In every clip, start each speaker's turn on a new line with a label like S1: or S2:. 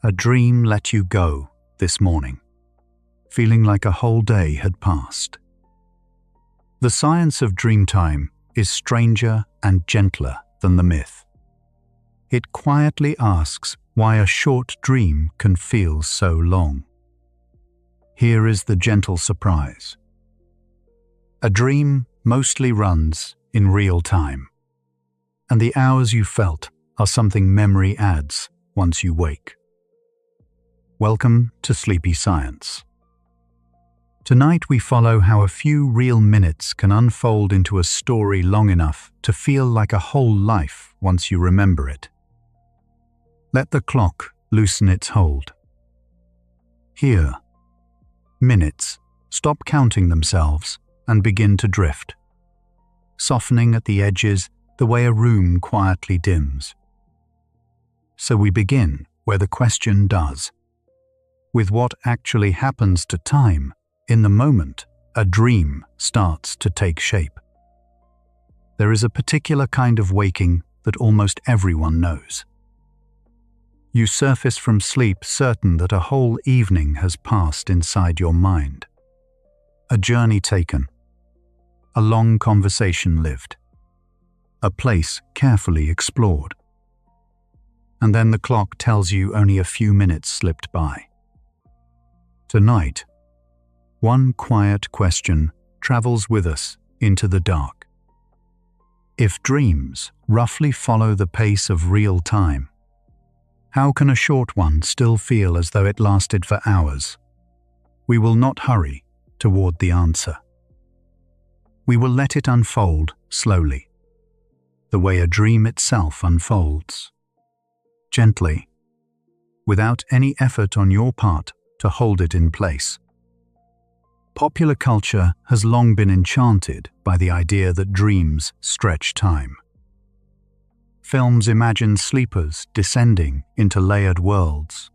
S1: A dream let you go this morning, feeling like a whole day had passed. The science of dreamtime is stranger and gentler than the myth. It quietly asks why a short dream can feel so long. Here is the gentle surprise. A dream mostly runs in real time, and the hours you felt are something memory adds once you wake. Welcome to Sleepy Science. Tonight we follow how a few real minutes can unfold into a story long enough to feel like a whole life once you remember it. Let the clock loosen its hold. Here, minutes stop counting themselves and begin to drift, softening at the edges the way a room quietly dims. So we begin where the question does. With what actually happens to time in the moment a dream starts to take shape? There is a particular kind of waking that almost everyone knows. You surface from sleep certain that a whole evening has passed inside your mind. A journey taken, a long conversation lived, a place carefully explored. And then the clock tells you only a few minutes slipped by. Tonight, one quiet question travels with us into the dark. If dreams roughly follow the pace of real time, how can a short one still feel as though it lasted for hours? We will not hurry toward the answer. We will let it unfold slowly, the way a dream itself unfolds. Gently, without any effort on your part to hold it in place. Popular culture has long been enchanted by the idea that dreams stretch time. Films imagine sleepers descending into layered worlds,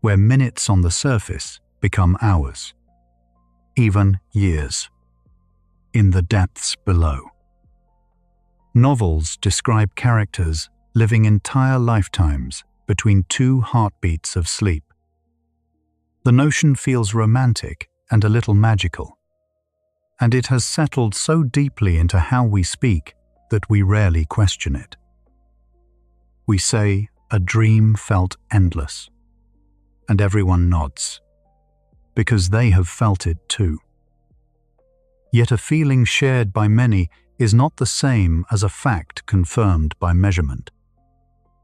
S1: where minutes on the surface become hours, even years, in the depths below. Novels describe characters living entire lifetimes between two heartbeats of sleep. The notion feels romantic and a little magical, and it has settled so deeply into how we speak that we rarely question it. We say a dream felt endless, and everyone nods, because they have felt it too. Yet a feeling shared by many is not the same as a fact confirmed by measurement,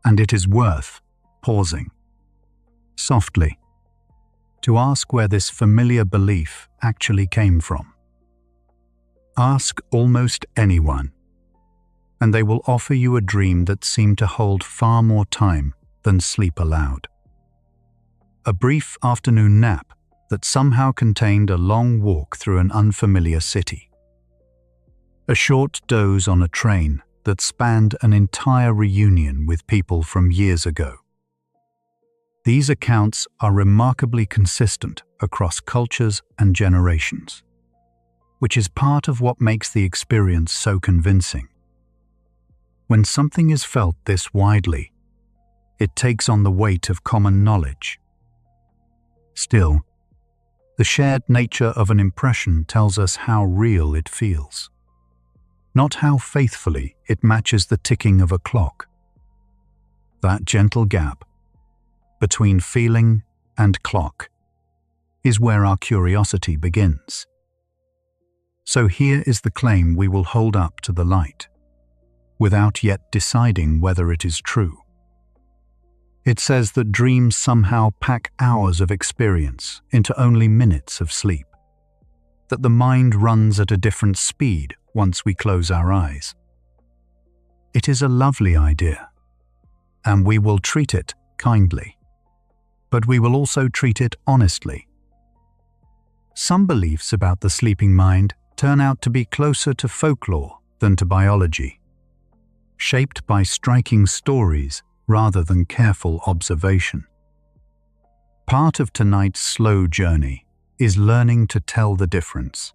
S1: and it is worth pausing, softly, to ask where this familiar belief actually came from. Ask almost anyone, and they will offer you a dream that seemed to hold far more time than sleep allowed. A brief afternoon nap that somehow contained a long walk through an unfamiliar city. A short doze on a train that spanned an entire reunion with people from years ago. These accounts are remarkably consistent across cultures and generations, which is part of what makes the experience so convincing. When something is felt this widely, it takes on the weight of common knowledge. Still, the shared nature of an impression tells us how real it feels, not how faithfully it matches the ticking of a clock. That gentle gap between feeling and clock is where our curiosity begins. So here is the claim we will hold up to the light, without yet deciding whether it is true. It says that dreams somehow pack hours of experience into only minutes of sleep, that the mind runs at a different speed once we close our eyes. It is a lovely idea, and we will treat it kindly, but we will also treat it honestly. Some beliefs about the sleeping mind turn out to be closer to folklore than to biology, shaped by striking stories rather than careful observation. Part of tonight's slow journey is learning to tell the difference,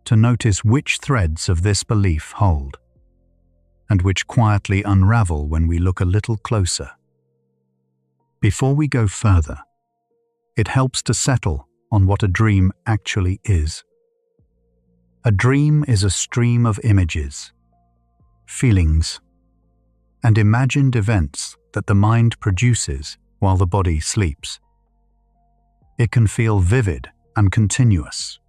S1: to notice which threads of this belief hold, and which quietly unravel when we look a little closer. Before we go further, it helps to settle on what a dream actually is. A dream is a stream of images, feelings, and imagined events that the mind produces while the body sleeps. It can feel vivid and continuous,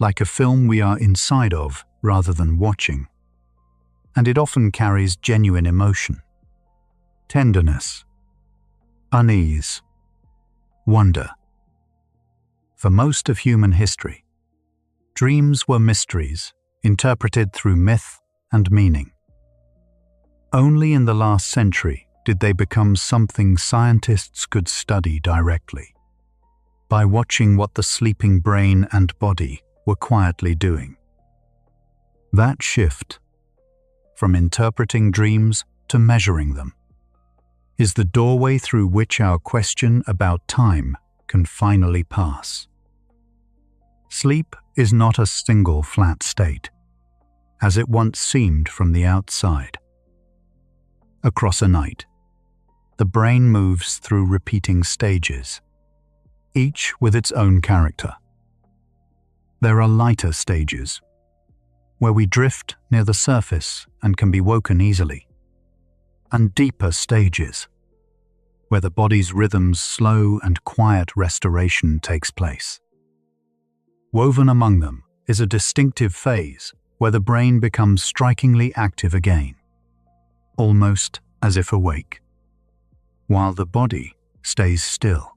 S1: like a film we are inside of rather than watching, and it often carries genuine emotion, tenderness, unease, wonder. For most of human history, dreams were mysteries interpreted through myth and meaning. Only in the last century did they become something scientists could study directly, by watching what the sleeping brain and body were quietly doing. That shift, from interpreting dreams to measuring them, is the doorway through which our question about time can finally pass. Sleep is not a single flat state, as it once seemed from the outside. Across a night, the brain moves through repeating stages, each with its own character. There are lighter stages, where we drift near the surface and can be woken easily, and deeper stages, where the body's rhythm's slow and quiet restoration takes place. Woven among them is a distinctive phase where the brain becomes strikingly active again, almost as if awake, while the body stays still.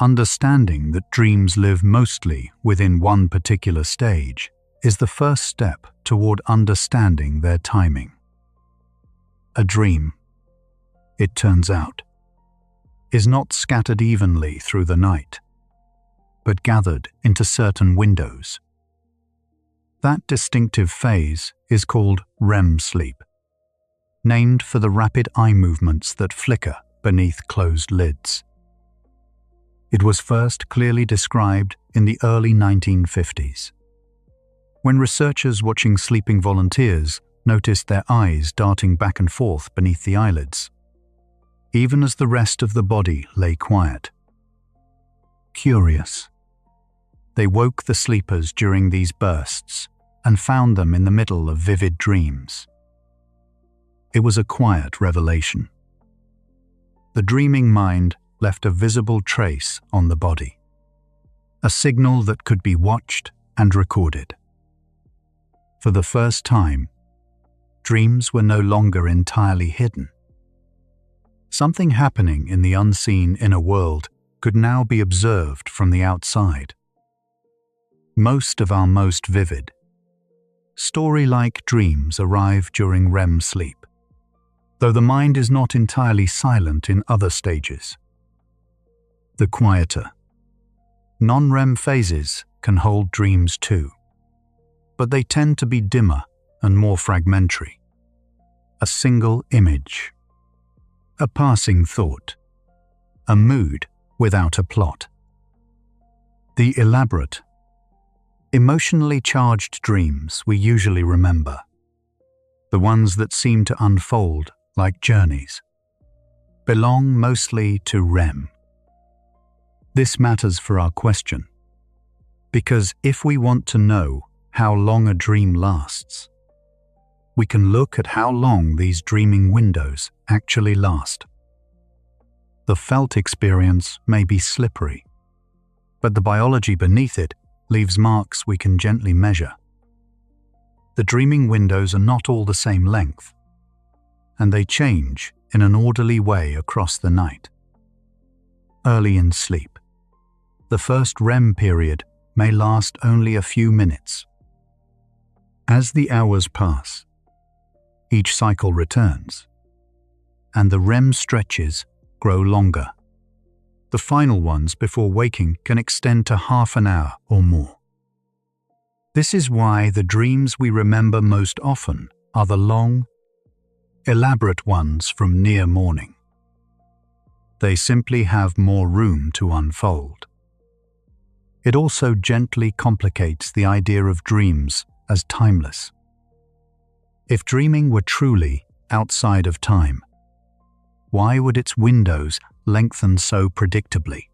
S1: Understanding that dreams live mostly within one particular stage is the first step toward understanding their timing. A dream, it turns out, is not scattered evenly through the night, but gathered into certain windows. That distinctive phase is called REM sleep, named for the rapid eye movements that flicker beneath closed lids. It was first clearly described in the early 1950s, when researchers watching sleeping volunteers noticed their eyes darting back and forth beneath the eyelids, even as the rest of the body lay quiet. Curious, they woke the sleepers during these bursts and found them in the middle of vivid dreams. It was a quiet revelation. The dreaming mind left a visible trace on the body, a signal that could be watched and recorded. For the first time, dreams were no longer entirely hidden. Something happening in the unseen inner world could now be observed from the outside. Most of our most vivid, story-like dreams arrive during REM sleep, though the mind is not entirely silent in other stages. The quieter, non-REM phases can hold dreams too, but they tend to be dimmer and more fragmentary. A single image, a passing thought, a mood without a plot. The elaborate, emotionally charged dreams we usually remember, the ones that seem to unfold like journeys, belong mostly to REM. This matters for our question, because if we want to know how long a dream lasts, we can look at how long these dreaming windows actually last. The felt experience may be slippery, but the biology beneath it leaves marks we can gently measure. The dreaming windows are not all the same length, and they change in an orderly way across the night. Early in sleep, the first REM period may last only a few minutes. As the hours pass, each cycle returns, and the REM stretches grow longer. The final ones before waking can extend to half an hour or more. This is why the dreams we remember most often are the long, elaborate ones from near morning. They simply have more room to unfold. It also gently complicates the idea of dreams as timeless. If dreaming were truly outside of time, why would its windows lengthen so predictably,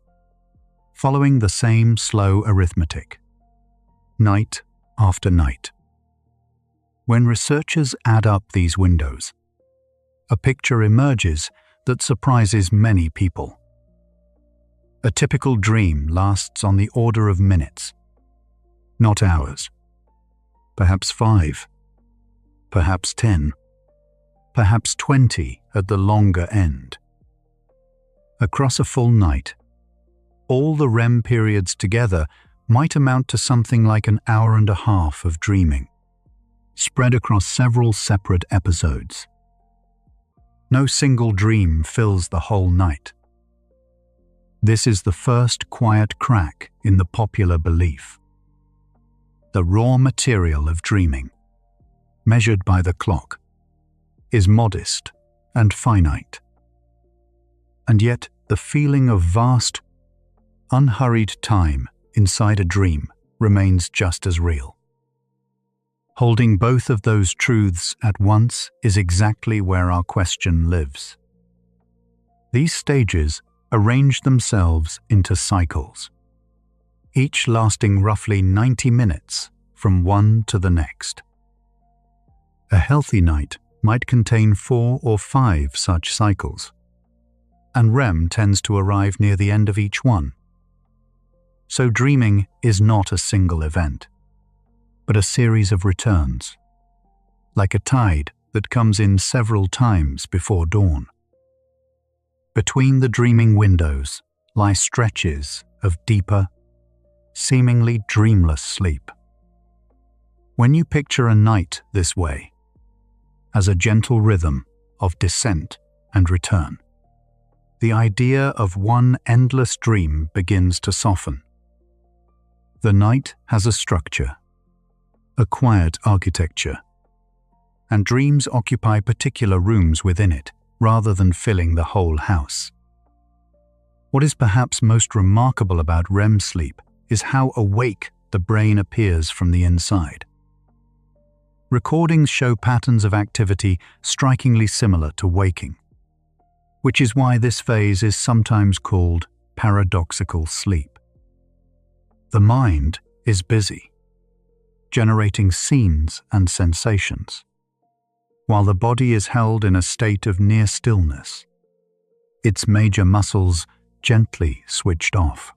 S1: following the same slow arithmetic, night after night? When researchers add up these windows, a picture emerges that surprises many people. A typical dream lasts on the order of minutes, not hours. Perhaps 5, perhaps 10, perhaps 20 at the longer end. Across a full night, all the REM periods together might amount to something like an hour and a half of dreaming, spread across several separate episodes. No single dream fills the whole night. This is the first quiet crack in the popular belief. The raw material of dreaming, measured by the clock, is modest and finite. And yet the feeling of vast, unhurried time inside a dream remains just as real. Holding both of those truths at once is exactly where our question lives. These stages arrange themselves into cycles, each lasting roughly 90 minutes from one to the next. A healthy night might contain 4 or 5 such cycles, and REM tends to arrive near the end of each one. So dreaming is not a single event, but a series of returns, like a tide that comes in several times before dawn. Between the dreaming windows lie stretches of deeper, seemingly dreamless sleep. When you picture a night this way, as a gentle rhythm of descent and return, the idea of one endless dream begins to soften. The night has a structure, a quiet architecture, and dreams occupy particular rooms within it rather than filling the whole house. What is perhaps most remarkable about REM sleep is how awake the brain appears from the inside. Recordings show patterns of activity strikingly similar to waking, which is why this phase is sometimes called paradoxical sleep. The mind is busy, generating scenes and sensations, while the body is held in a state of near stillness, its major muscles gently switched off.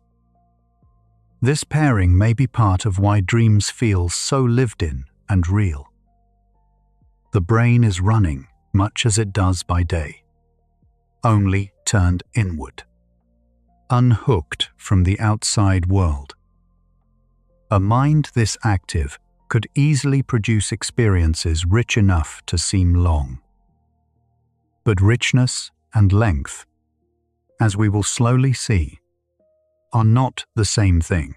S1: This pairing may be part of why dreams feel so lived in and real. The brain is running much as it does by day, only turned inward, unhooked from the outside world. A mind this active could easily produce experiences rich enough to seem long. But richness and length, as we will slowly see, are not the same thing.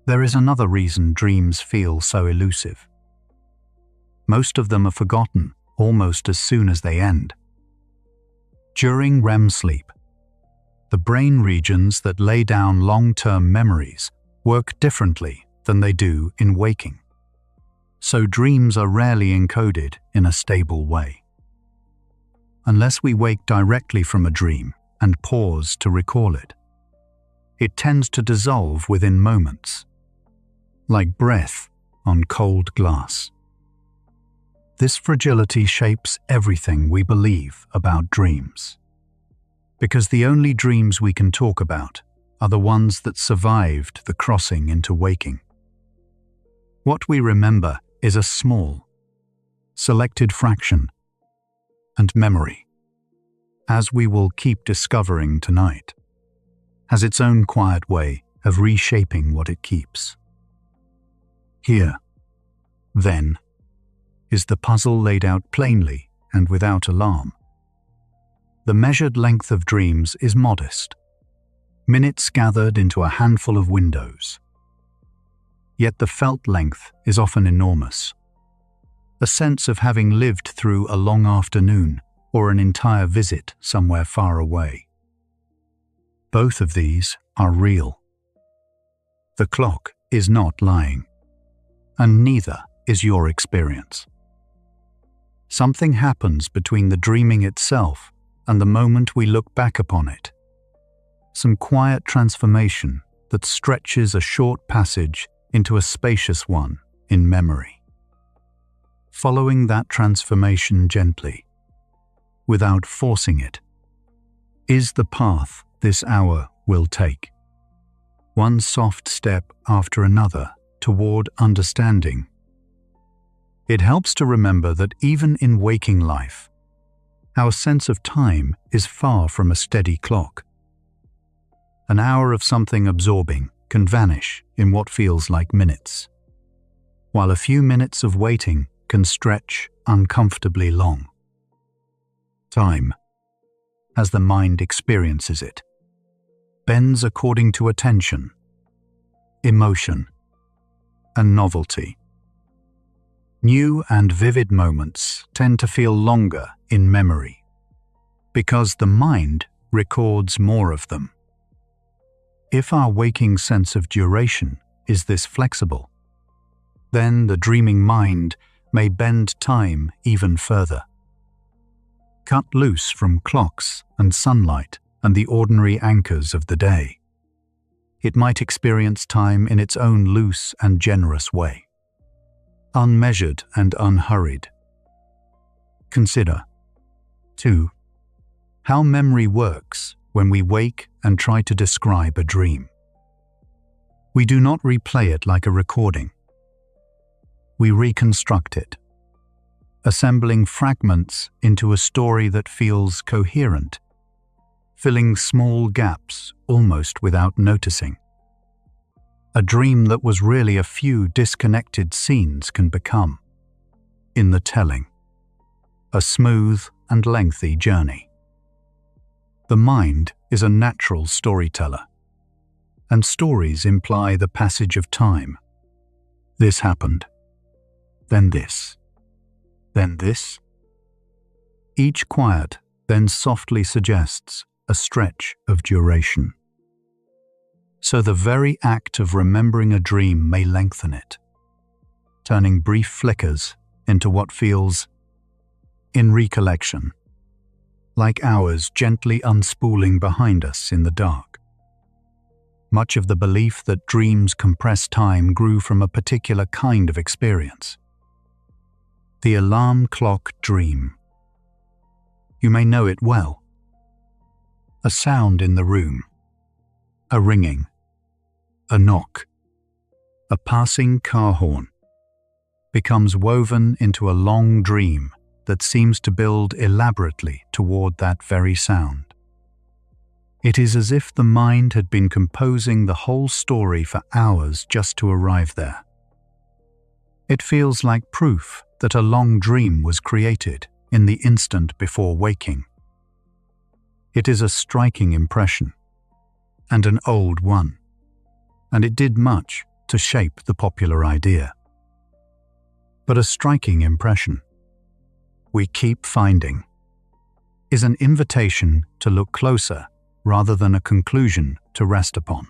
S1: There is another reason dreams feel so elusive. Most of them are forgotten almost as soon as they end. During REM sleep, the brain regions that lay down long-term memories work differently than they do in waking. So dreams are rarely encoded in a stable way. Unless we wake directly from a dream and pause to recall it, it tends to dissolve within moments, like breath on cold glass. This fragility shapes everything we believe about dreams, because the only dreams we can talk about are the ones that survived the crossing into waking. What we remember is a small, selected fraction, and memory, as we will keep discovering tonight, has its own quiet way of reshaping what it keeps. Here, then, is the puzzle laid out plainly and without alarm. The measured length of dreams is modest, minutes gathered into a handful of windows. Yet the felt length is often enormous, a sense of having lived through a long afternoon or an entire visit somewhere far away. Both of these are real. The clock is not lying, and neither is your experience. Something happens between the dreaming itself and the moment we look back upon it. Some quiet transformation that stretches a short passage into a spacious one in memory. Following that transformation gently, without forcing it, is the path this hour will take. One soft step after another toward understanding. It helps to remember that even in waking life, our sense of time is far from a steady clock. An hour of something absorbing can vanish in what feels like minutes, while a few minutes of waiting can stretch uncomfortably long. Time, as the mind experiences it, bends according to attention, emotion, and novelty. New and vivid moments tend to feel longer in memory because the mind records more of them. If our waking sense of duration is this flexible, then the dreaming mind may bend time even further. Cut loose from clocks and sunlight and the ordinary anchors of the day, it might experience time in its own loose and generous way, unmeasured and unhurried. Consider, too, how memory works when we wake and try to describe a dream. We do not replay it like a recording. We reconstruct it, assembling fragments into a story that feels coherent, filling small gaps almost without noticing. A dream that was really a few disconnected scenes can become, in the telling, a smooth and lengthy journey. The mind is a natural storyteller, and stories imply the passage of time. This happened, then this, then this. Each quiet then softly suggests a stretch of duration. So the very act of remembering a dream may lengthen it, turning brief flickers into what feels, in recollection, like hours gently unspooling behind us in the dark. Much of the belief that dreams compress time grew from a particular kind of experience. The alarm clock dream. You may know it well. A sound in the room, a ringing, a knock, a passing car horn, becomes woven into a long dream that seems to build elaborately toward that very sound. It is as if the mind had been composing the whole story for hours just to arrive there. It feels like proof that a long dream was created in the instant before waking. It is a striking impression, and an old one, and it did much to shape the popular idea. But a striking impression, we keep finding, is an invitation to look closer rather than a conclusion to rest upon.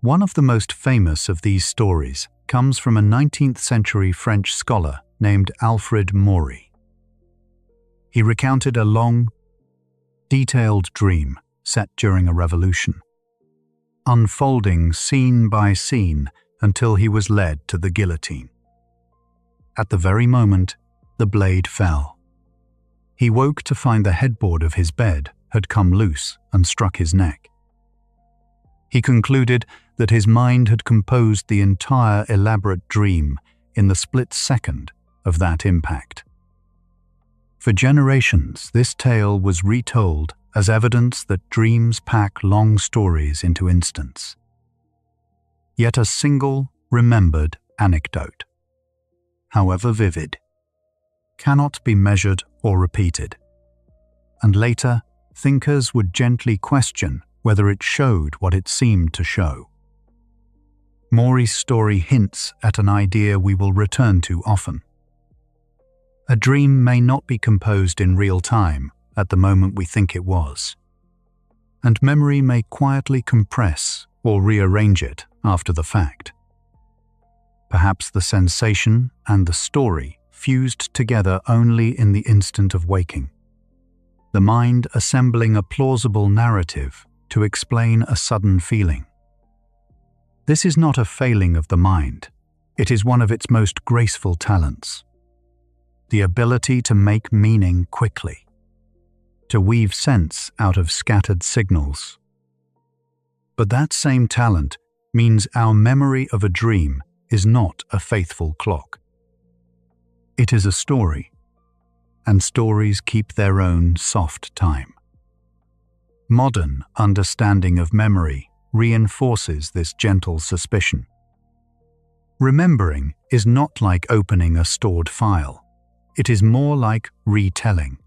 S1: One of the most famous of these stories comes from a 19th century French scholar named Alfred Maury. He recounted a long, detailed dream set during a revolution, unfolding scene by scene until he was led to the guillotine. At the very moment, the blade fell. He woke to find the headboard of his bed had come loose and struck his neck. He concluded that his mind had composed the entire elaborate dream in the split second of that impact. For generations, this tale was retold as evidence that dreams pack long stories into instants. Yet a single remembered anecdote, however vivid, cannot be measured or repeated, and later thinkers would gently question whether it showed what it seemed to show. Maury's story hints at an idea we will return to often. A dream may not be composed in real time at the moment we think it was, and memory may quietly compress or rearrange it after the fact. Perhaps the sensation and the story fused together only in the instant of waking. the mind assembling a plausible narrative to explain a sudden feeling. This is not a failing of the mind, it is one of its most graceful talents. The ability to make meaning quickly, to weave sense out of scattered signals. But that same talent means our memory of a dream is not a faithful clock. It is a story, and stories keep their own soft time. Modern understanding of memory reinforces this gentle suspicion. Remembering is not like opening a stored file. It is more like retelling.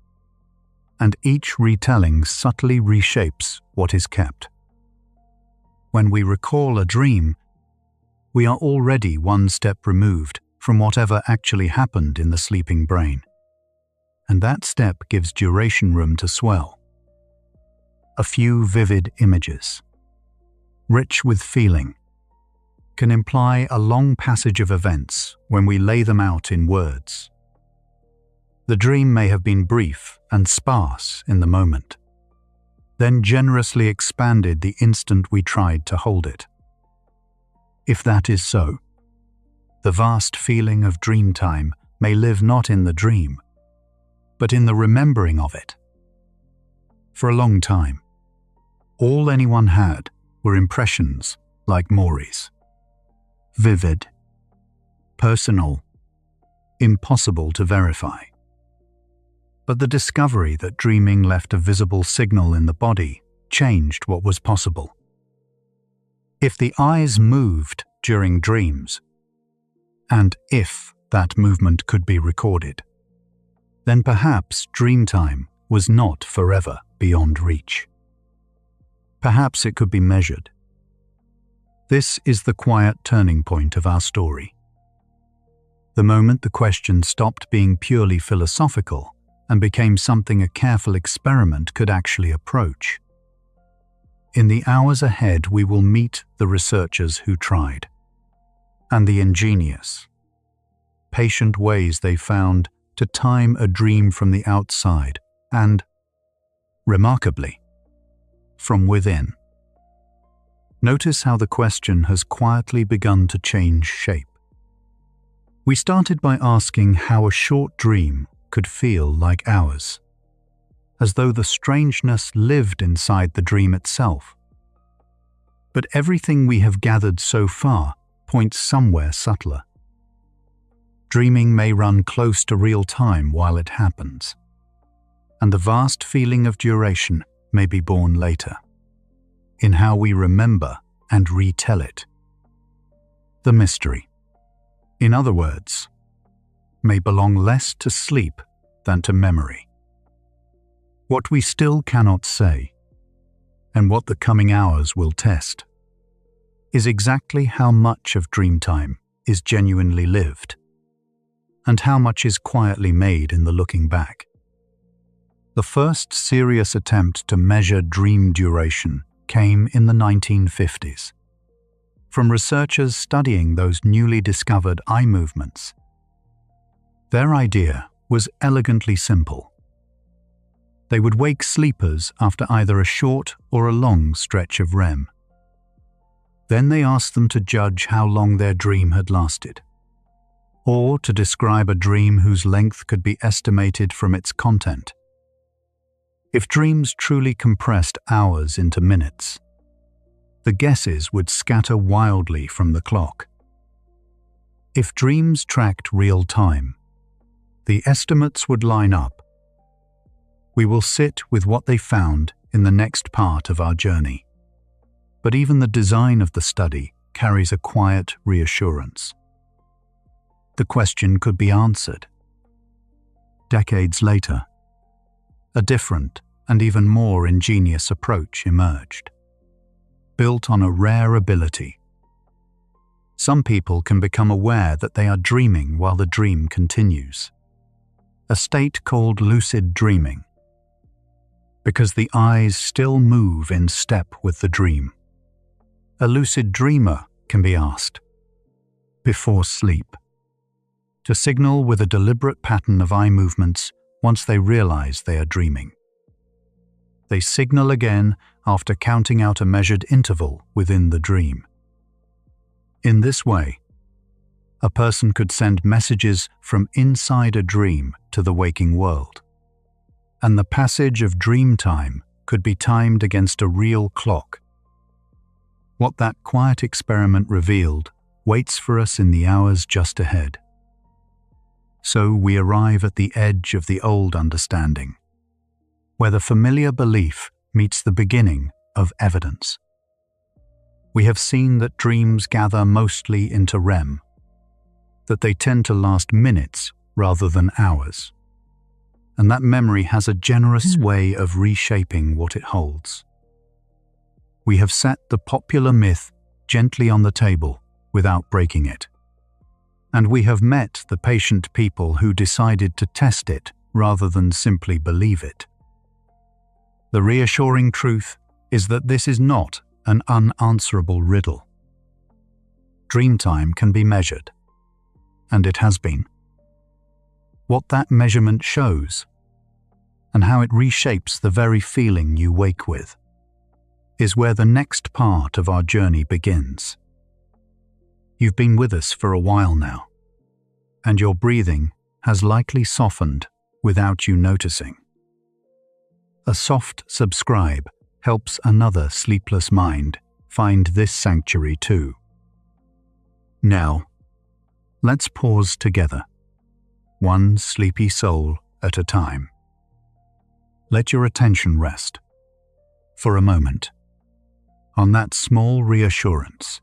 S1: And each retelling subtly reshapes what is kept. When we recall a dream, we are already one step removed from whatever actually happened in the sleeping brain. And that step gives duration room to swell. A few vivid images, rich with feeling, can imply a long passage of events when we lay them out in words. The dream may have been brief and sparse in the moment, then generously expanded the instant we tried to hold it. If that is so, the vast feeling of dream time may live not in the dream, but in the remembering of it. For a long time, all anyone had were impressions like Maury's. Vivid, personal, impossible to verify. But the discovery that dreaming left a visible signal in the body changed what was possible. If the eyes moved during dreams, and if that movement could be recorded, then perhaps dream time was not forever beyond reach. Perhaps it could be measured. This is the quiet turning point of our story. The moment the question stopped being purely philosophical and became something a careful experiment could actually approach. In the hours ahead, we will meet the researchers who tried, and the ingenious, patient ways they found to time a dream from the outside and, remarkably, from within. Notice how the question has quietly begun to change shape. We started by asking how a short dream could feel like ours, as though the strangeness lived inside the dream itself. But everything we have gathered so far points somewhere subtler. Dreaming may run close to real time while it happens, and the vast feeling of duration may be born later, in how we remember and retell it. The mystery, in other words, may belong less to sleep than to memory. What we still cannot say, and what the coming hours will test, is exactly how much of dream time is genuinely lived, and how much is quietly made in the looking back. The first serious attempt to measure dream duration came in the 1950s, from researchers studying those newly discovered eye movements. Their idea was elegantly simple. They would wake sleepers after either a short or a long stretch of REM. Then they asked them to judge how long their dream had lasted, or to describe a dream whose length could be estimated from its content. If dreams truly compressed hours into minutes, the guesses would scatter wildly from the clock. If dreams tracked real time, the estimates would line up. We will sit with what they found in the next part of our journey. But even the design of the study carries a quiet reassurance. The question could be answered. Decades later, a different and even more ingenious approach emerged, built on a rare ability. Some people can become aware that they are dreaming while the dream continues, a state called lucid dreaming, because the eyes still move in step with the dream. A lucid dreamer can be asked, before sleep, to signal with a deliberate pattern of eye movements once they realize they are dreaming. they signal again after counting out a measured interval within the dream. In this way, a person could send messages from inside a dream to the waking world, and the passage of dream time could be timed against a real clock. What that quiet experiment revealed waits for us in the hours just ahead. So we arrive at the edge of the old understanding, where the familiar belief meets the beginning of evidence. We have seen that dreams gather mostly into REM, that they tend to last minutes rather than hours, and that memory has a generous way of reshaping what it holds. We have set the popular myth gently on the table without breaking it, and we have met the patient people who decided to test it rather than simply believe it. The reassuring truth is that this is not an unanswerable riddle. Dream time can be measured, and it has been. What that measurement shows, and how it reshapes the very feeling you wake with, is where the next part of our journey begins. You've been with us for a while now, and your breathing has likely softened without you noticing. A soft subscribe helps another sleepless mind find this sanctuary too. Now, let's pause together, one sleepy soul at a time. Let your attention rest, for a moment, on that small reassurance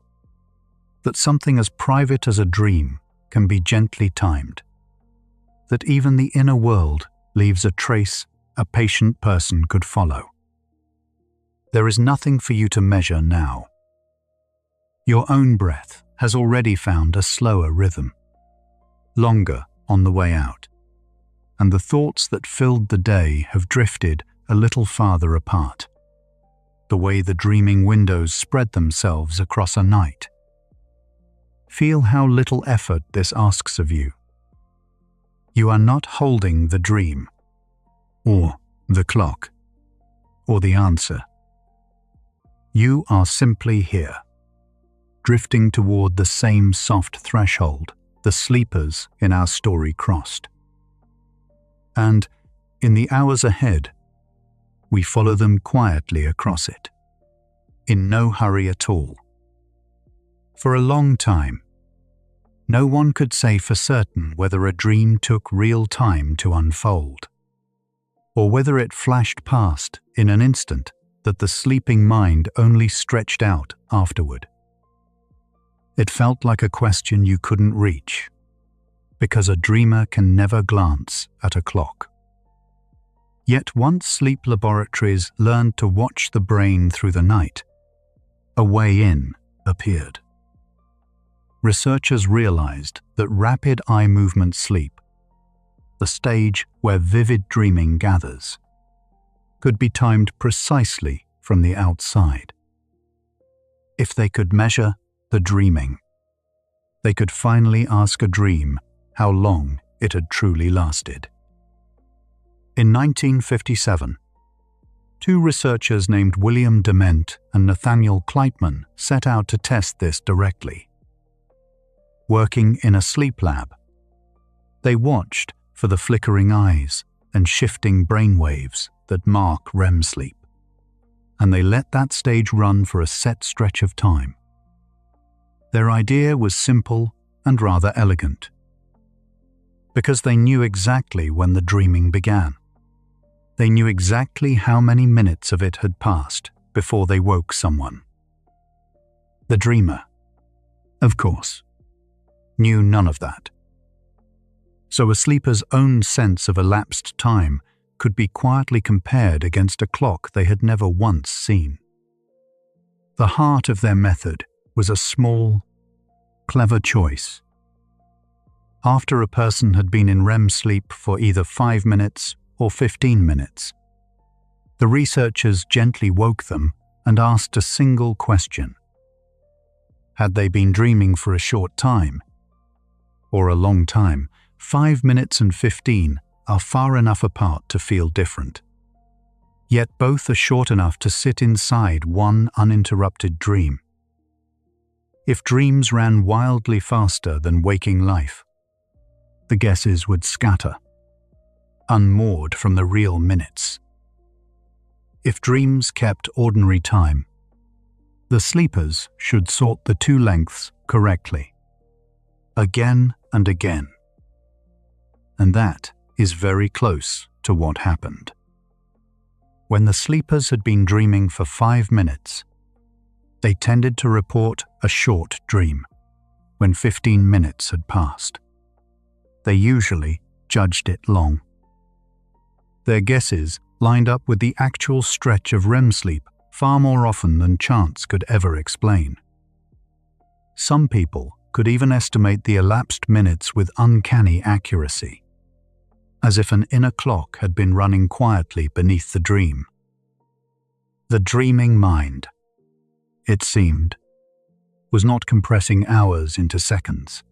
S1: that something as private as a dream can be gently timed, that even the inner world leaves a trace a patient person could follow. There is nothing for you to measure now. Your own breath has already found a slower rhythm, longer on the way out, and the thoughts that filled the day have drifted a little farther apart, the way the dreaming windows spread themselves across a night. Feel how little effort this asks of you. You are not holding the dream, or the clock, or the answer. You are simply here, drifting toward the same soft threshold the sleepers in our story crossed. And in the hours ahead, we follow them quietly across it, in no hurry at all. For a long time, no one could say for certain whether a dream took real time to unfold, or whether it flashed past in an instant that the sleeping mind only stretched out afterward. It felt like a question you couldn't reach, because a dreamer can never glance at a clock. Yet once sleep laboratories learned to watch the brain through the night, a way in appeared. Researchers realized that rapid eye movement sleep, the stage where vivid dreaming gathers, could be timed precisely from the outside. If they could measure the dreaming, they could finally ask a dream how long it had truly lasted. In 1957, two researchers named Dement and Nathaniel Kleitman set out to test this directly. Working in a sleep lab, they watched for the flickering eyes and shifting brain waves that mark REM sleep, and they let that stage run for a set stretch of time. Their idea was simple and rather elegant, because they knew exactly when the dreaming began. They knew exactly how many minutes of it had passed before they woke someone. The dreamer, of course, knew none of that. So a sleeper's own sense of elapsed time could be quietly compared against a clock they had never once seen. The heart of their method was a small, clever choice. After a person had been in REM sleep for either 5 minutes or 15 minutes, the researchers gently woke them and asked a single question. Had they been dreaming for a short time or a long time? 5 minutes and 15 are far enough apart to feel different. yet both are short enough to sit inside one uninterrupted dream. If dreams ran wildly faster than waking life, the guesses would scatter, unmoored from the real minutes. If dreams kept ordinary time, the sleepers should sort the two lengths correctly, again and again. And that is very close to what happened. When the sleepers had been dreaming for 5 minutes, they tended to report a short dream when 15 minutes had passed. They usually judged it long. Their guesses lined up with the actual stretch of REM sleep far more often than chance could ever explain. Some people could even estimate the elapsed minutes with uncanny accuracy, as if an inner clock had been running quietly beneath the dream. The dreaming mind, it seemed, was not compressing hours into seconds.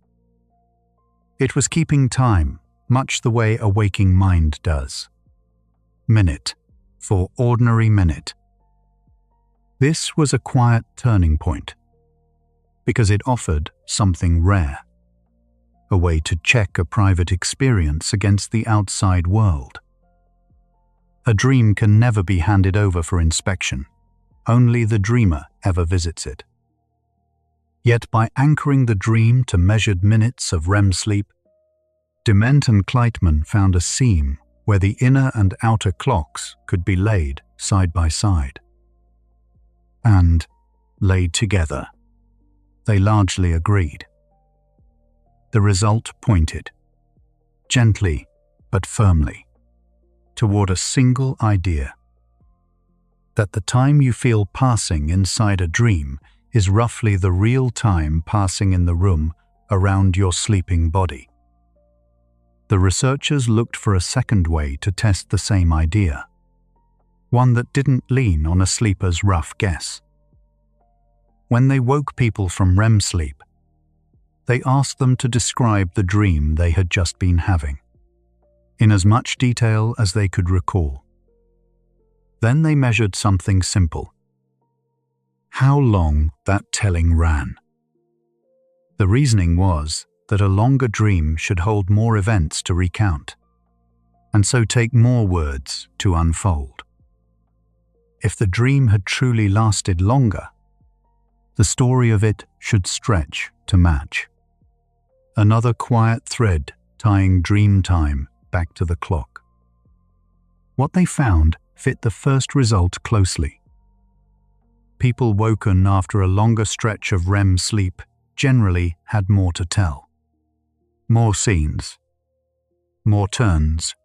S1: It was keeping time much the way a waking mind does, minute for ordinary minute. This was a quiet turning point, because it offered something rare, a way to check a private experience against the outside world. A dream can never be handed over for inspection. Only the dreamer ever visits it. Yet by anchoring the dream to measured minutes of REM sleep, Dement and Kleitman found a seam where the inner and outer clocks could be laid side by side. And, laid together, they largely agreed. The result pointed, gently but firmly, toward a single idea: that the time you feel passing inside a dream is roughly the real time passing in the room around your sleeping body. The researchers looked for a second way to test the same idea, one that didn't lean on a sleeper's rough guess. When they woke people from REM sleep, they asked them to describe the dream they had just been having, in as much detail as they could recall. Then they measured something simple: how long that telling ran. The reasoning was that a longer dream should hold more events to recount, and so take more words to unfold. If the dream had truly lasted longer, the story of it should stretch to match. Another quiet thread tying dream time back to the clock. What they found fit the first result closely. People woken after a longer stretch of REM sleep generally had more to tell. More scenes, more turns,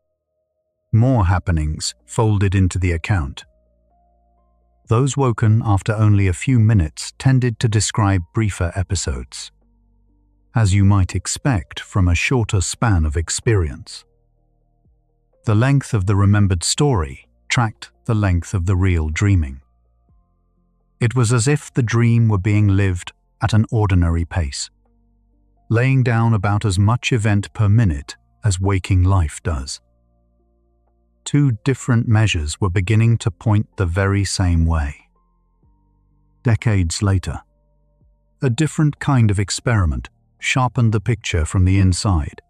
S1: more happenings folded into the account. Those woken after only a few minutes tended to describe briefer episodes, as you might expect from a shorter span of experience. The length of the remembered story tracked the length of the real dreaming. It was as if the dream were being lived at an ordinary pace, laying down about as much event per minute as waking life does. Two different measures were beginning to point the very same way. Decades later, a different kind of experiment sharpened the picture from the inside.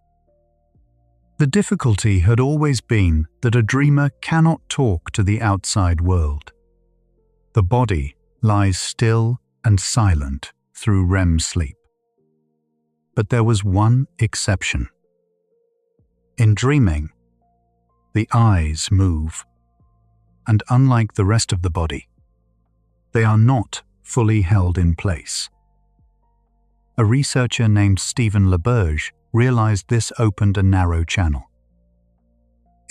S1: The difficulty had always been that a dreamer cannot talk to the outside world. The body lies still and silent through REM sleep. But there was one exception. In dreaming, the eyes move, and unlike the rest of the body, they are not fully held in place. A researcher named Stephen LaBerge realized this opened a narrow channel.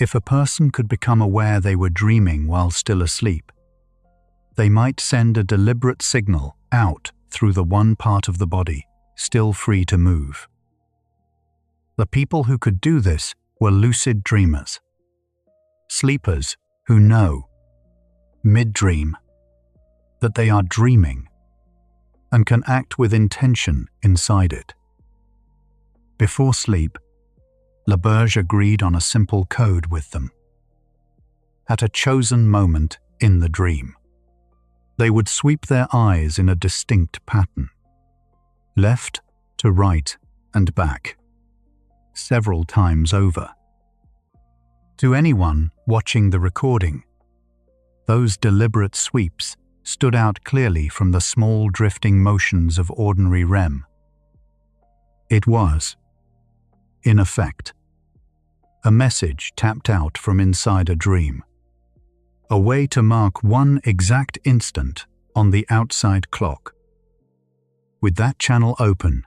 S1: If a person could become aware they were dreaming while still asleep, they might send a deliberate signal out through the one part of the body still free to move. The people who could do this were lucid dreamers, sleepers who know, mid-dream, that they are dreaming and can act with intention inside it. Before sleep, LaBerge agreed on a simple code with them. at a chosen moment in the dream. They would sweep their eyes in a distinct pattern, left to right and back, several times over. To anyone watching the recording, those deliberate sweeps stood out clearly from the small drifting motions of ordinary REM. It was, in effect, a message tapped out from inside a dream, a way to mark one exact instant on the outside clock. With that channel open,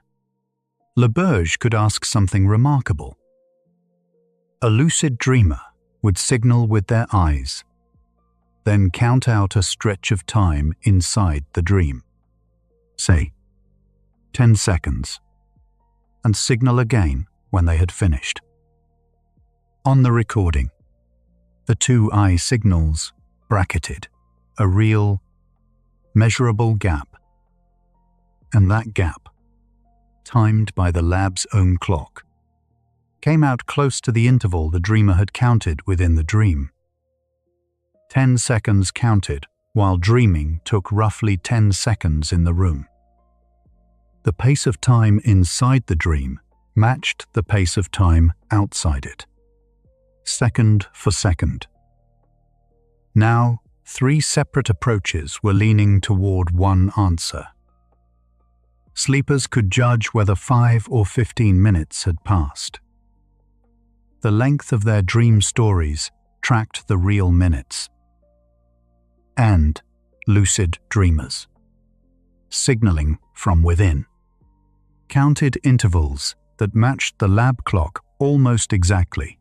S1: LaBerge could ask something remarkable. A lucid dreamer would signal with their eyes, then count out a stretch of time inside the dream, say 10 seconds, and signal again when they had finished. On the recording, the two eye signals bracketed a real, measurable gap, and that gap, timed by the lab's own clock, came out close to the interval the dreamer had counted within the dream. 10 seconds counted while dreaming took roughly 10 seconds in the room. The pace of time inside the dream matched the pace of time outside it, second for second. Now, 3 separate approaches were leaning toward one answer. Sleepers could judge whether 5 or 15 minutes had passed. The length of their dream stories tracked the real minutes. And lucid dreamers, signaling from within, counted intervals that matched the lab clock almost exactly.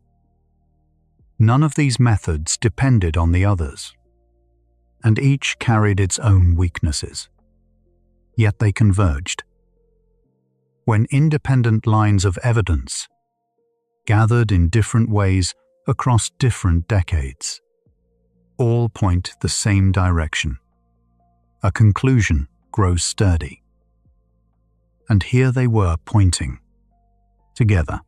S1: None of these methods depended on the others, and each carried its own weaknesses. Yet they converged. When independent lines of evidence, gathered in different ways across different decades, all point the same direction, a conclusion grows sturdy. And here they were pointing, together,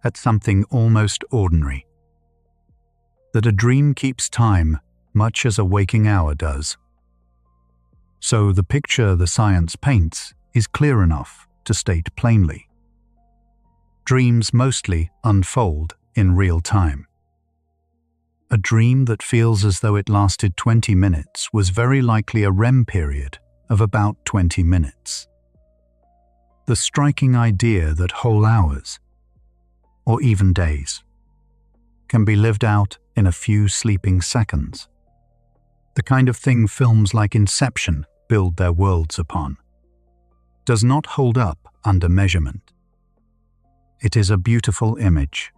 S1: at something almost ordinary. That a dream keeps time much as a waking hour does. So the picture the science paints is clear enough to state plainly. Dreams mostly unfold in real time. A dream that feels as though it lasted 20 minutes was very likely a REM period of about 20 minutes. The striking idea that whole hours, or even days, can be lived out in a few sleeping seconds. The kind of thing films like Inception build their worlds upon, does not hold up under measurement. It is a beautiful image,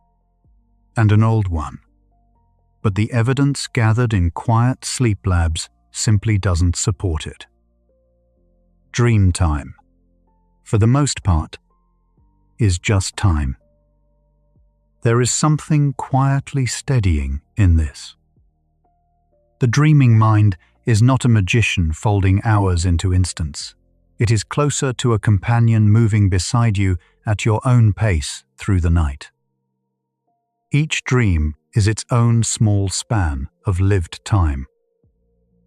S1: and an old one, but the evidence gathered in quiet sleep labs simply doesn't support it. Dream time, for the most part, is just time. There is something quietly steadying in this. The dreaming mind is not a magician folding hours into instants. It is closer to a companion moving beside you at your own pace through the night. Each dream is its own small span of lived time,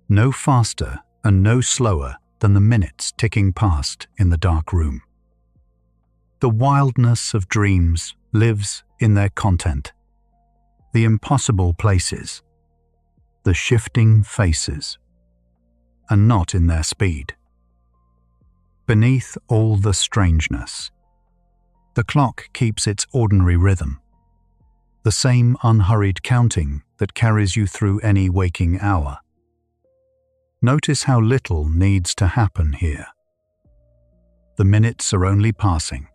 S1: no faster and no slower than the minutes ticking past in the dark room. The wildness of dreams lives in their content, the impossible places, the shifting faces, and not in their speed. Beneath all the strangeness, the clock keeps its ordinary rhythm, the same unhurried counting that carries you through any waking hour. Notice how little needs to happen here. The minutes are only passing,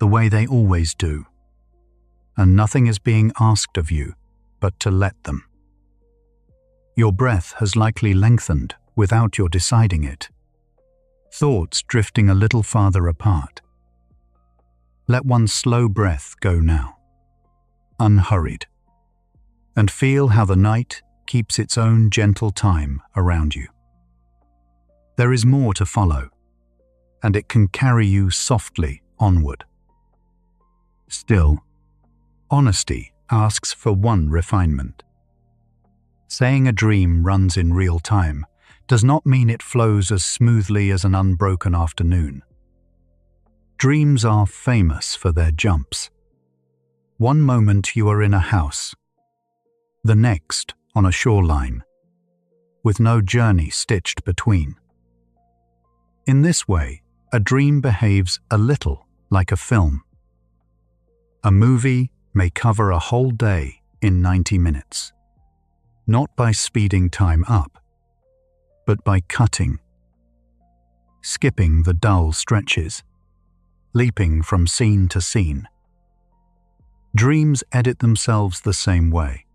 S1: the way they always do, and nothing is being asked of you but to let them. Your breath has likely lengthened without your deciding it, thoughts drifting a little farther apart. Let one slow breath go now, unhurried, and feel how the night keeps its own gentle time around you. There is more to follow, and it can carry you softly onward. Still, honesty asks for one refinement. Saying a dream runs in real time does not mean it flows as smoothly as an unbroken afternoon. Dreams are famous for their jumps. One moment you are in a house, the next on a shoreline, with no journey stitched between. In this way, a dream behaves a little like a film. A movie may cover a whole day in 90 minutes, not by speeding time up, but by cutting, skipping the dull stretches, leaping from scene to scene. Dreams edit themselves the same way,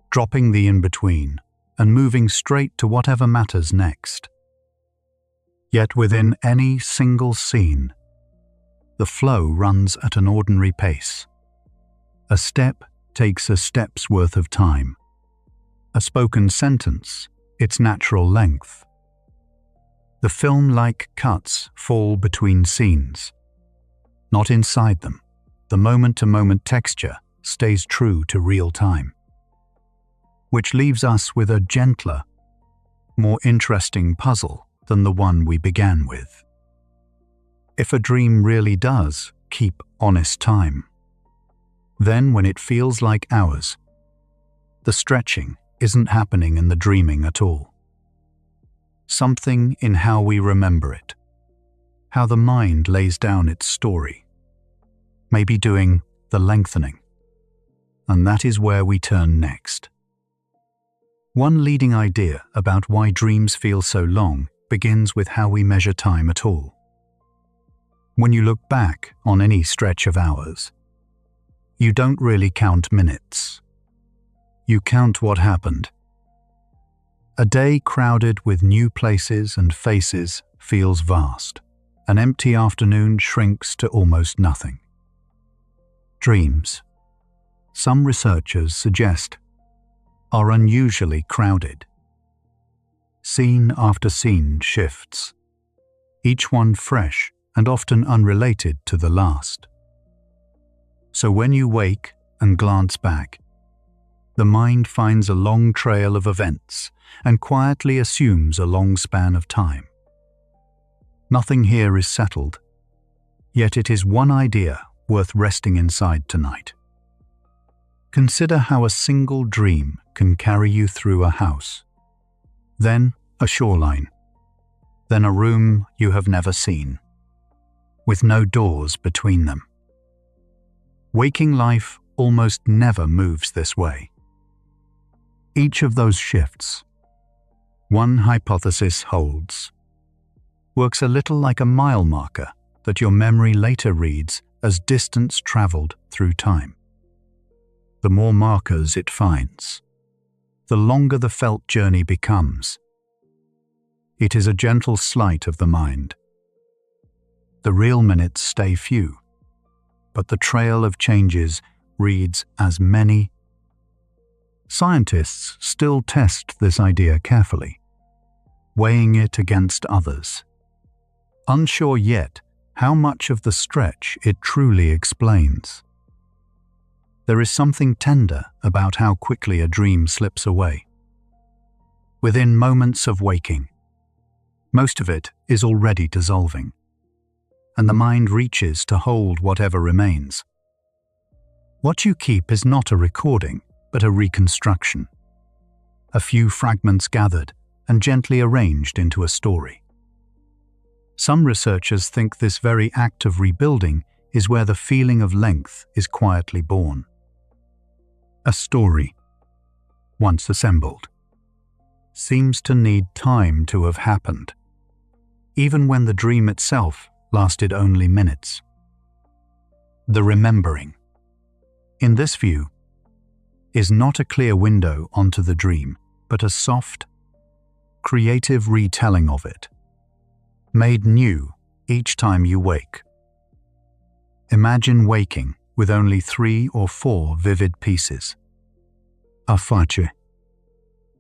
S1: dropping the in-between and moving straight to whatever matters next. Yet within any single scene, the flow runs at an ordinary pace. A step takes a step's worth of time. A spoken sentence, its natural length. The film-like cuts fall between scenes, not inside them. The moment-to-moment texture stays true to real time, which leaves us with a gentler, more interesting puzzle than the one we began with. If a dream really does keep honest time, then when it feels like hours, the stretching isn't happening in the dreaming at all. Something in how we remember it, how the mind lays down its story, may be doing the lengthening. And that is where we turn next. One leading idea about why dreams feel so long begins with how we measure time at all. When you look back on any stretch of hours, you don't really count minutes. You count what happened. A day crowded with new places and faces feels vast. An empty afternoon shrinks to almost nothing. Dreams, some researchers suggest, are unusually crowded. Scene after scene shifts, each one fresh and often unrelated to the last. So when you wake and glance back, the mind finds a long trail of events and quietly assumes a long span of time. Nothing here is settled, yet it is one idea worth resting inside tonight. Consider how a single dream can carry you through a house, then a shoreline, then a room you have never seen, with no doors between them. Waking life almost never moves this way. Each of those shifts, one hypothesis holds, works a little like a mile marker that your memory later reads as distance traveled through time. The more markers it finds, the longer the felt journey becomes. It is a gentle sleight of the mind. The real minutes stay few, but the trail of changes reads as many. Scientists still test this idea carefully, weighing it against others, unsure yet how much of the stretch it truly explains. There is something tender about how quickly a dream slips away. Within moments of waking, most of it is already dissolving, and the mind reaches to hold whatever remains. What you keep is not a recording, but a reconstruction. A few fragments gathered and gently arranged into a story. Some researchers think this very act of rebuilding is where the feeling of length is quietly born. A story, once assembled, seems to need time to have happened, even when the dream itself lasted only minutes. The remembering, in this view, is not a clear window onto the dream, but a soft, creative retelling of it, made new each time you wake. Imagine waking with only 3 or 4 vivid pieces. A face,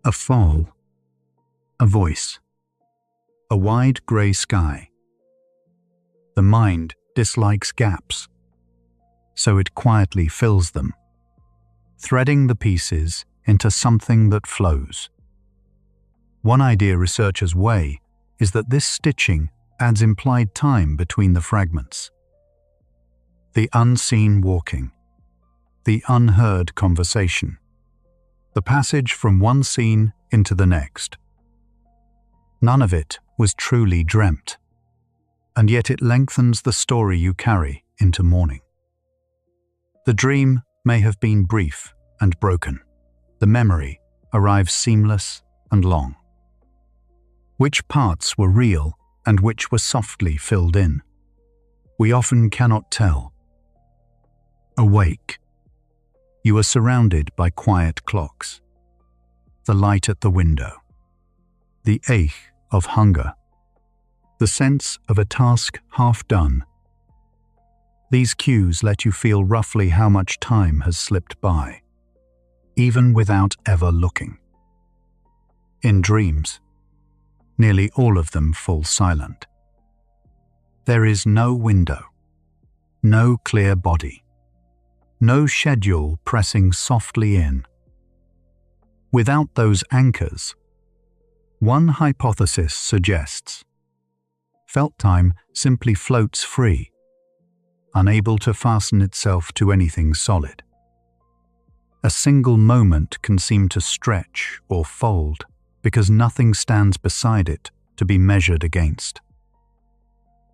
S1: a fall, a voice, a wide grey sky. The mind dislikes gaps, so it quietly fills them, threading the pieces into something that flows. One idea researchers weigh is that this stitching adds implied time between the fragments. The unseen walking, the unheard conversation, the passage from one scene into the next. None of it was truly dreamt, and yet it lengthens the story you carry into morning. The dream may have been brief and broken. The memory arrives seamless and long. Which parts were real and which were softly filled in? We often cannot tell. Awake. You are surrounded by quiet clocks, the light at the window, the ache of hunger, the sense of a task half done. These cues let you feel roughly how much time has slipped by, even without ever looking. In dreams, nearly all of them fall silent. There is no window, no clear body, no schedule pressing softly in. Without those anchors, one hypothesis suggests felt time simply floats free, unable to fasten itself to anything solid. A single moment can seem to stretch or fold because nothing stands beside it to be measured against.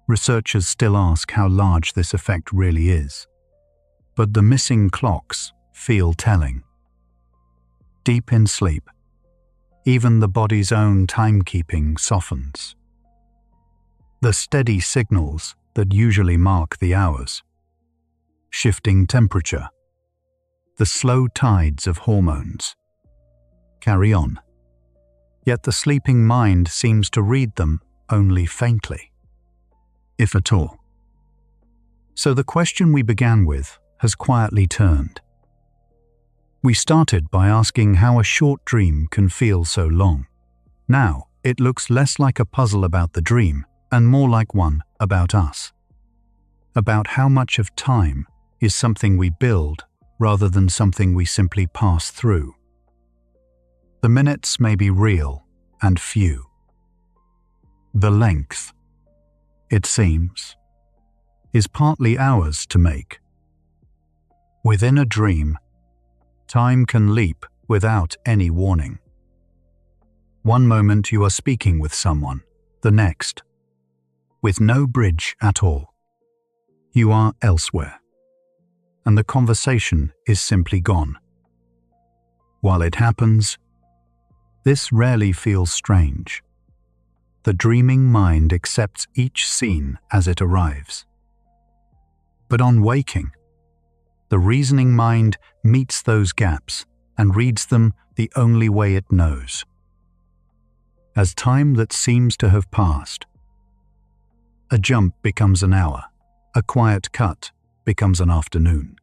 S1: Researchers still ask how large this effect really is, but the missing clocks feel telling. Deep in sleep, even the body's own timekeeping softens. The steady signals that usually mark the hours, shifting temperature, the slow tides of hormones, carry on. Yet the sleeping mind seems to read them only faintly, if at all. So the question we began with has quietly turned. We started by asking how a short dream can feel so long. Now, it looks less like a puzzle about the dream and more like one about us. About how much of time is something we build rather than something we simply pass through. The minutes may be real and few. The length, it seems, is partly ours to make. Within a dream, time can leap without any warning. One moment you are speaking with someone, the next, with no bridge at all, you are elsewhere, and the conversation is simply gone. While it happens, this rarely feels strange. The dreaming mind accepts each scene as it arrives. But on waking, the reasoning mind meets those gaps and reads them the only way it knows. As time that seems to have passed, a jump becomes an hour, a quiet cut becomes an afternoon.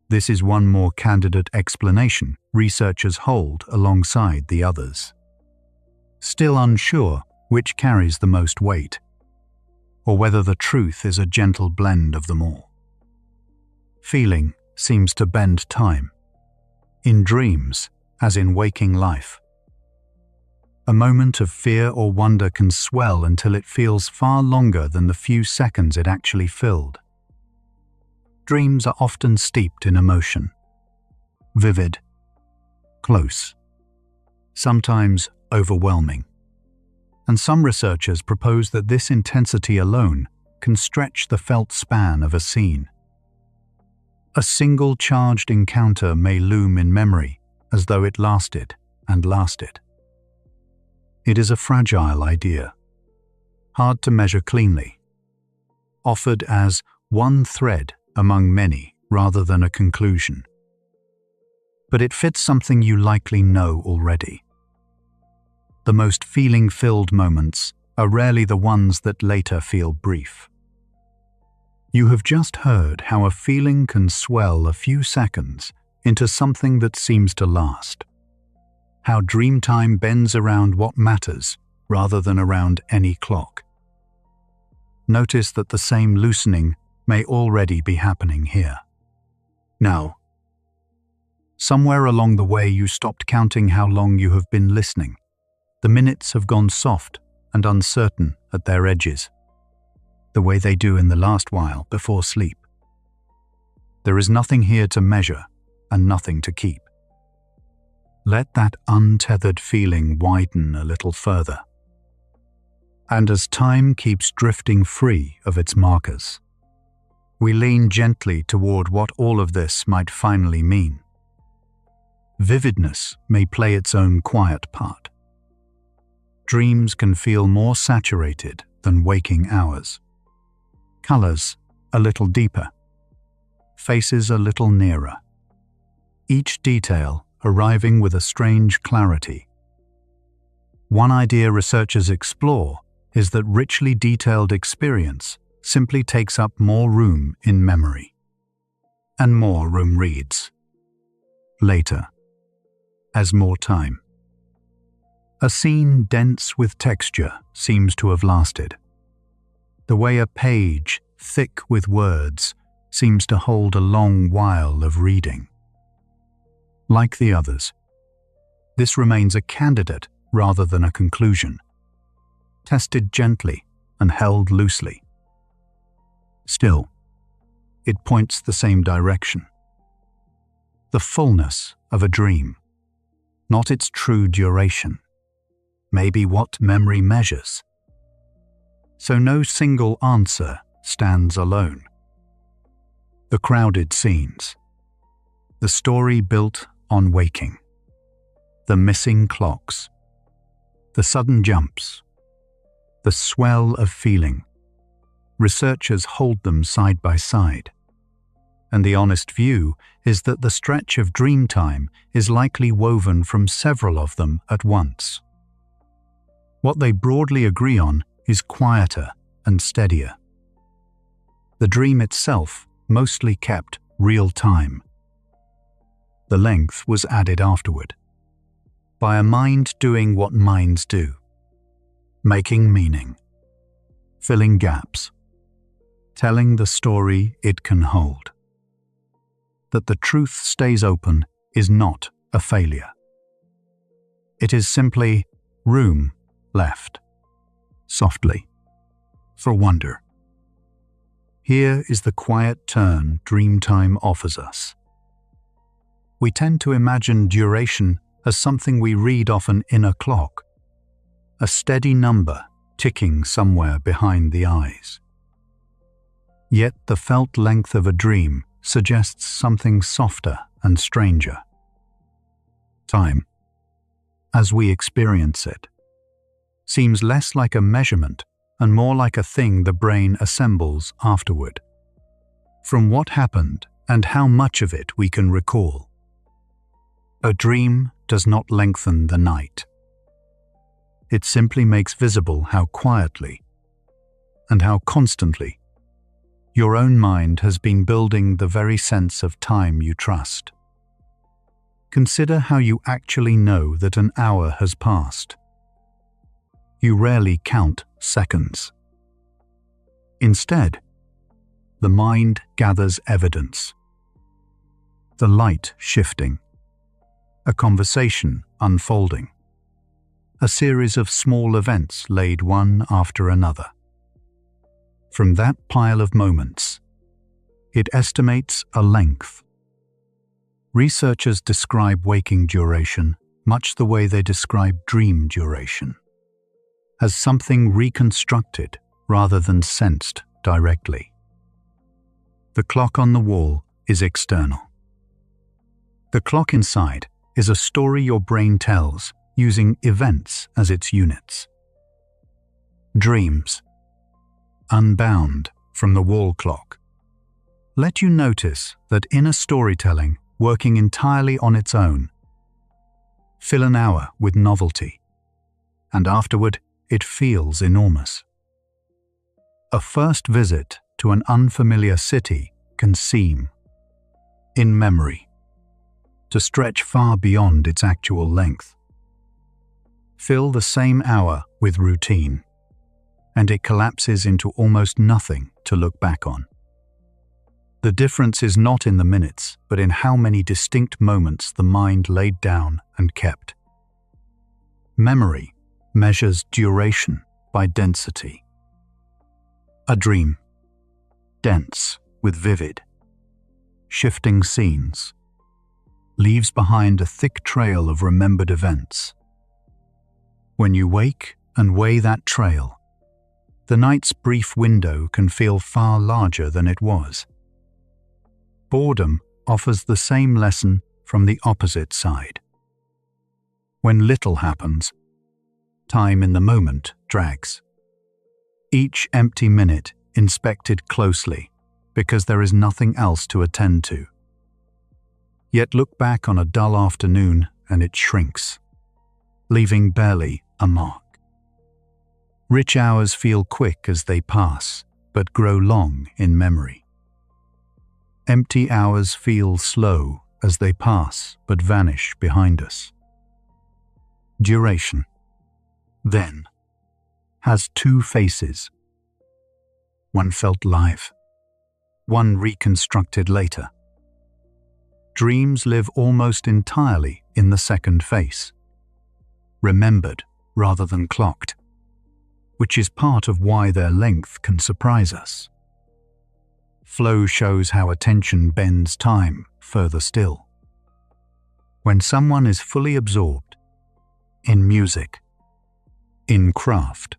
S1: This is one more candidate explanation researchers hold alongside the others. Still unsure which carries the most weight, or whether the truth is a gentle blend of them all. Feeling seems to bend time, in dreams as in waking life. A moment of fear or wonder can swell until it feels far longer than the few seconds it actually filled. Dreams are often steeped in emotion, vivid, close, sometimes overwhelming. And some researchers propose that this intensity alone can stretch the felt span of a scene. A single charged encounter may loom in memory as though it lasted and lasted. It is a fragile idea, hard to measure cleanly, offered as one thread among many rather than a conclusion. But it fits something you likely know already. The most feeling-filled moments are rarely the ones that later feel brief. You have just heard how a feeling can swell a few seconds into something that seems to last. How dream time bends around what matters rather than around any clock. Notice that the same loosening may already be happening here. Now, Somewhere along the way you stopped counting how long you have been listening. The minutes have gone soft and uncertain at their edges, the way they do in the last while before sleep. There is nothing here to measure and nothing to keep. Let that untethered feeling widen a little further. And as time keeps drifting free of its markers, we lean gently toward what all of this might finally mean. Vividness may play its own quiet part. Dreams can feel more saturated than waking hours. Colors a little deeper. Faces a little nearer. Each detail arriving with a strange clarity. One idea researchers explore is that richly detailed experience simply takes up more room in memory. And more room reads. Later, as more time. A scene dense with texture seems to have lasted. The way a page, thick with words, seems to hold a long while of reading. Like the others, this remains a candidate rather than a conclusion, tested gently and held loosely. Still, it points the same direction. The fullness of a dream, not its true duration, may be what memory measures. So no single answer stands alone. The crowded scenes, the story built on waking, the missing clocks, the sudden jumps, the swell of feeling. Researchers hold them side by side, and the honest view is that the stretch of dream time is likely woven from several of them at once. What they broadly agree on is quieter and steadier. The dream itself mostly kept real time. The length was added afterward, by a mind doing what minds do, making meaning, filling gaps, telling the story it can hold. That the truth stays open is not a failure. It is simply room left, softly, for wonder. Here is the quiet turn Dreamtime offers us. We tend to imagine duration as something we read off an inner clock, a steady number ticking somewhere behind the eyes. Yet the felt length of a dream suggests something softer and stranger. Time, as we experience it, seems less like a measurement and more like a thing the brain assembles afterward, from what happened and how much of it we can recall. A dream does not lengthen the night. It simply makes visible how quietly and how constantly your own mind has been building the very sense of time you trust. Consider how you actually know that an hour has passed. You rarely count seconds. Instead, the mind gathers evidence. The light shifting, a conversation unfolding, a series of small events laid one after another. From that pile of moments, it estimates a length. Researchers describe waking duration much the way they describe dream duration, as something reconstructed rather than sensed directly. The clock on the wall is external. The clock inside is a story your brain tells using events as its units. Dreams, unbound from the wall clock, let you notice that inner storytelling working entirely on its own. Fill an hour with novelty, and afterward it feels enormous. A first visit to an unfamiliar city can seem, in memory, to stretch far beyond its actual length. Fill the same hour with routine, and it collapses into almost nothing to look back on. The difference is not in the minutes, but in how many distinct moments the mind laid down and kept. Memory measures duration by density. A dream, dense with vivid, shifting scenes, leaves behind a thick trail of remembered events. When you wake and weigh that trail, the night's brief window can feel far larger than it was. Boredom offers the same lesson from the opposite side. When little happens, time in the moment drags. Each empty minute inspected closely because there is nothing else to attend to. Yet look back on a dull afternoon and it shrinks, leaving barely a mark. Rich hours feel quick as they pass, but grow long in memory. Empty hours feel slow as they pass, but vanish behind us. Duration, then, has two faces. One felt live, one reconstructed later. Dreams live almost entirely in the second face, remembered rather than clocked, which is part of why their length can surprise us. Flow shows how attention bends time further still. When someone is fully absorbed in music, in craft,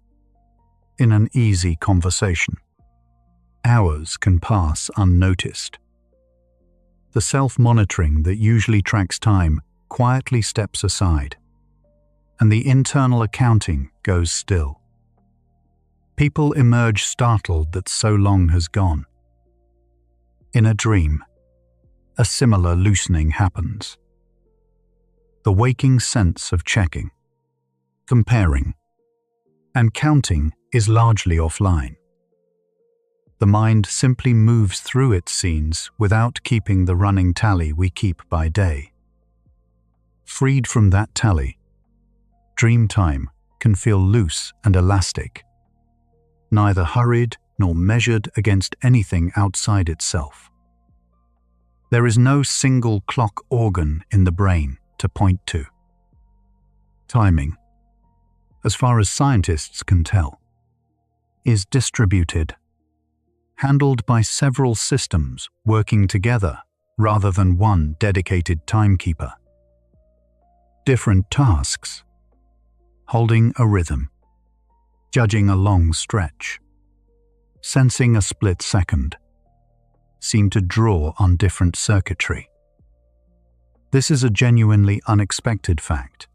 S1: in an easy conversation, hours can pass unnoticed. The self-monitoring that usually tracks time quietly steps aside, and the internal accounting goes still. People emerge startled that so long has gone. In a dream, a similar loosening happens. The waking sense of checking, comparing, and counting is largely offline. The mind simply moves through its scenes without keeping the running tally we keep by day. Freed from that tally, dream time can feel loose and elastic, neither hurried nor measured against anything outside itself. There is no single clock organ in the brain to point to. Timing, as far as scientists can tell, is distributed, handled by several systems working together rather than one dedicated timekeeper. Different tasks, holding a rhythm, judging a long stretch, sensing a split second, seem to draw on different circuitry. This is a genuinely unexpected fact.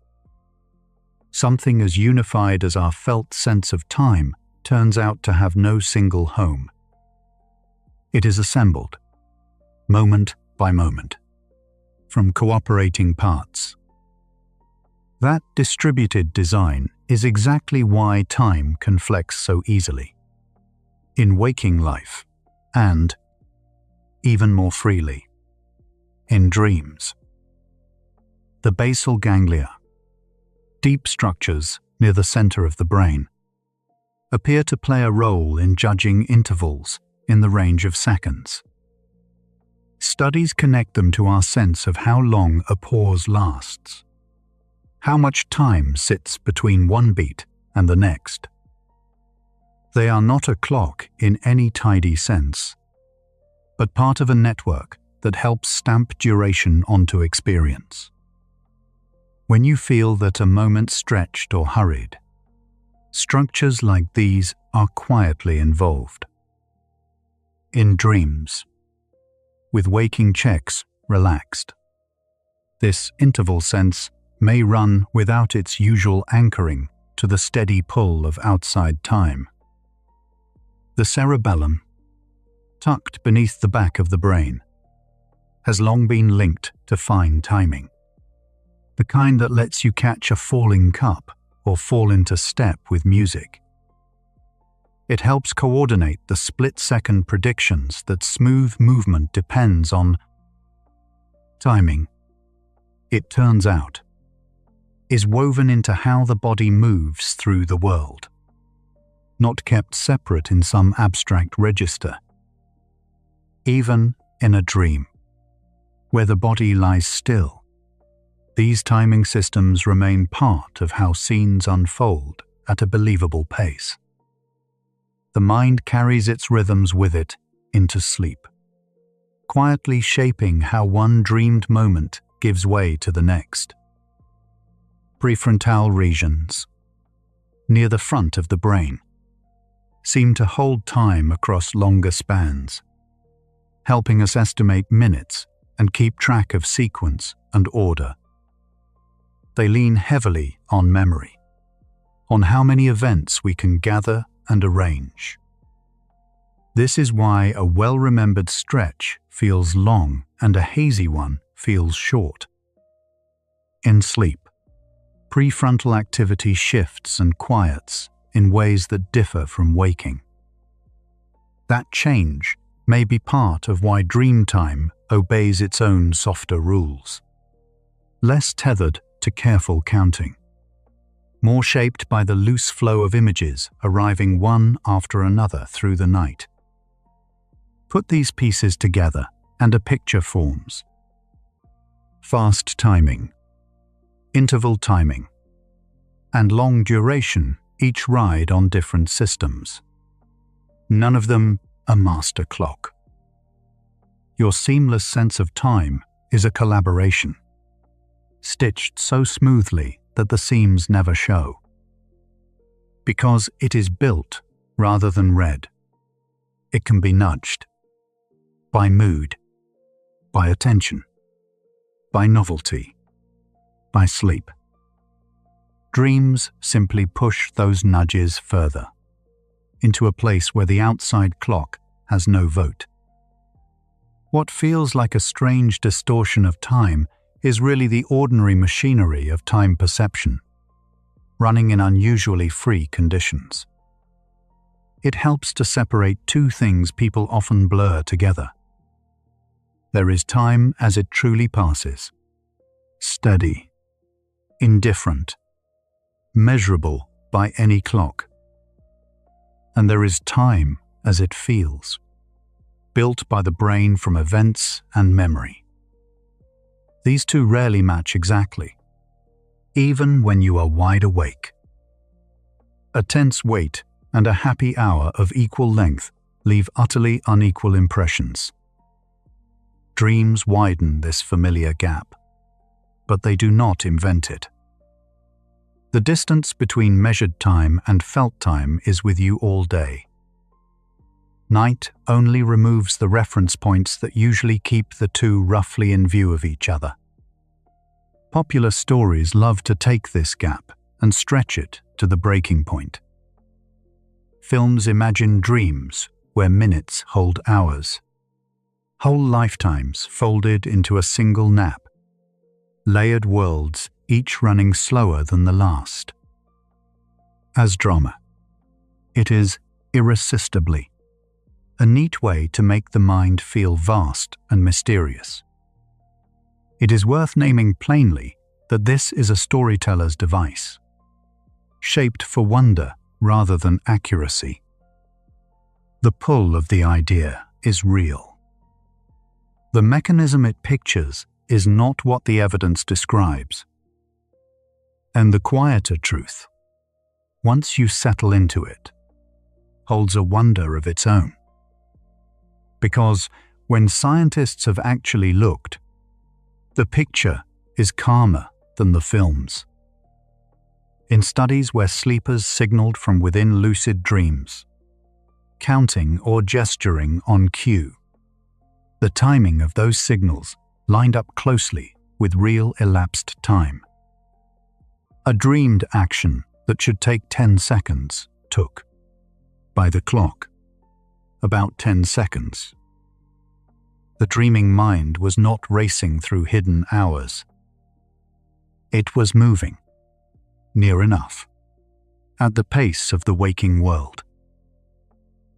S1: Something as unified as our felt sense of time turns out to have no single home. It is assembled, moment by moment, from cooperating parts. That distributed design is exactly why time can flex so easily, in waking life, and, even more freely, in dreams. The basal ganglia, deep structures near the center of the brain, appear to play a role in judging intervals in the range of seconds. Studies connect them to our sense of how long a pause lasts, how much time sits between one beat and the next. They are not a clock in any tidy sense, but part of a network that helps stamp duration onto experience. When you feel that a moment stretched or hurried, structures like these are quietly involved. In dreams, with waking checks relaxed, this interval sense may run without its usual anchoring to the steady pull of outside time. The cerebellum, tucked beneath the back of the brain, has long been linked to fine timing, the kind that lets you catch a falling cup or fall into step with music. It helps coordinate the split-second predictions that smooth movement depends on. Timing, it turns out, is woven into how the body moves through the world, not kept separate in some abstract register. Even in a dream, where the body lies still, these timing systems remain part of how scenes unfold at a believable pace. The mind carries its rhythms with it into sleep, quietly shaping how one dreamed moment gives way to the next. Prefrontal regions, near the front of the brain, seem to hold time across longer spans, helping us estimate minutes and keep track of sequence and order. They lean heavily on memory, on how many events we can gather and arrange. This is why a well-remembered stretch feels long and a hazy one feels short. In sleep, prefrontal activity shifts and quiets in ways that differ from waking. That change may be part of why dream time obeys its own softer rules, less tethered to careful counting, more shaped by the loose flow of images arriving one after another through the night. Put these pieces together and a picture forms. Fast timing, interval timing, and long duration each ride on different systems. None of them a master clock. Your seamless sense of time is a collaboration, stitched so smoothly that the seams never show. Because it is built rather than read, it can be nudged by mood, by attention, by novelty, by sleep. Dreams simply push those nudges further, into a place where the outside clock has no vote. What feels like a strange distortion of time is really the ordinary machinery of time perception, running in unusually free conditions. It helps to separate two things people often blur together. There is time as it truly passes, steady, indifferent, measurable by any clock. And there is time as it feels, built by the brain from events and memory. These two rarely match exactly, even when you are wide awake. A tense wait and a happy hour of equal length leave utterly unequal impressions. Dreams widen this familiar gap, but they do not invent it. The distance between measured time and felt time is with you all day. Night only removes the reference points that usually keep the two roughly in view of each other. Popular stories love to take this gap and stretch it to the breaking point. Films imagine dreams where minutes hold hours, whole lifetimes folded into a single nap, layered worlds each running slower than the last. As drama, it is irresistibly a neat way to make the mind feel vast and mysterious. It is worth naming plainly that this is a storyteller's device, shaped for wonder rather than accuracy. The pull of the idea is real. The mechanism it pictures is not what the evidence describes. And the quieter truth, once you settle into it, holds a wonder of its own. Because when scientists have actually looked, the picture is calmer than the films. In studies where sleepers signaled from within lucid dreams, counting or gesturing on cue, the timing of those signals lined up closely with real elapsed time. A dreamed action that should take 10 seconds took, by the clock, about 10 seconds. The dreaming mind was not racing through hidden hours. It was moving, near enough, at the pace of the waking world.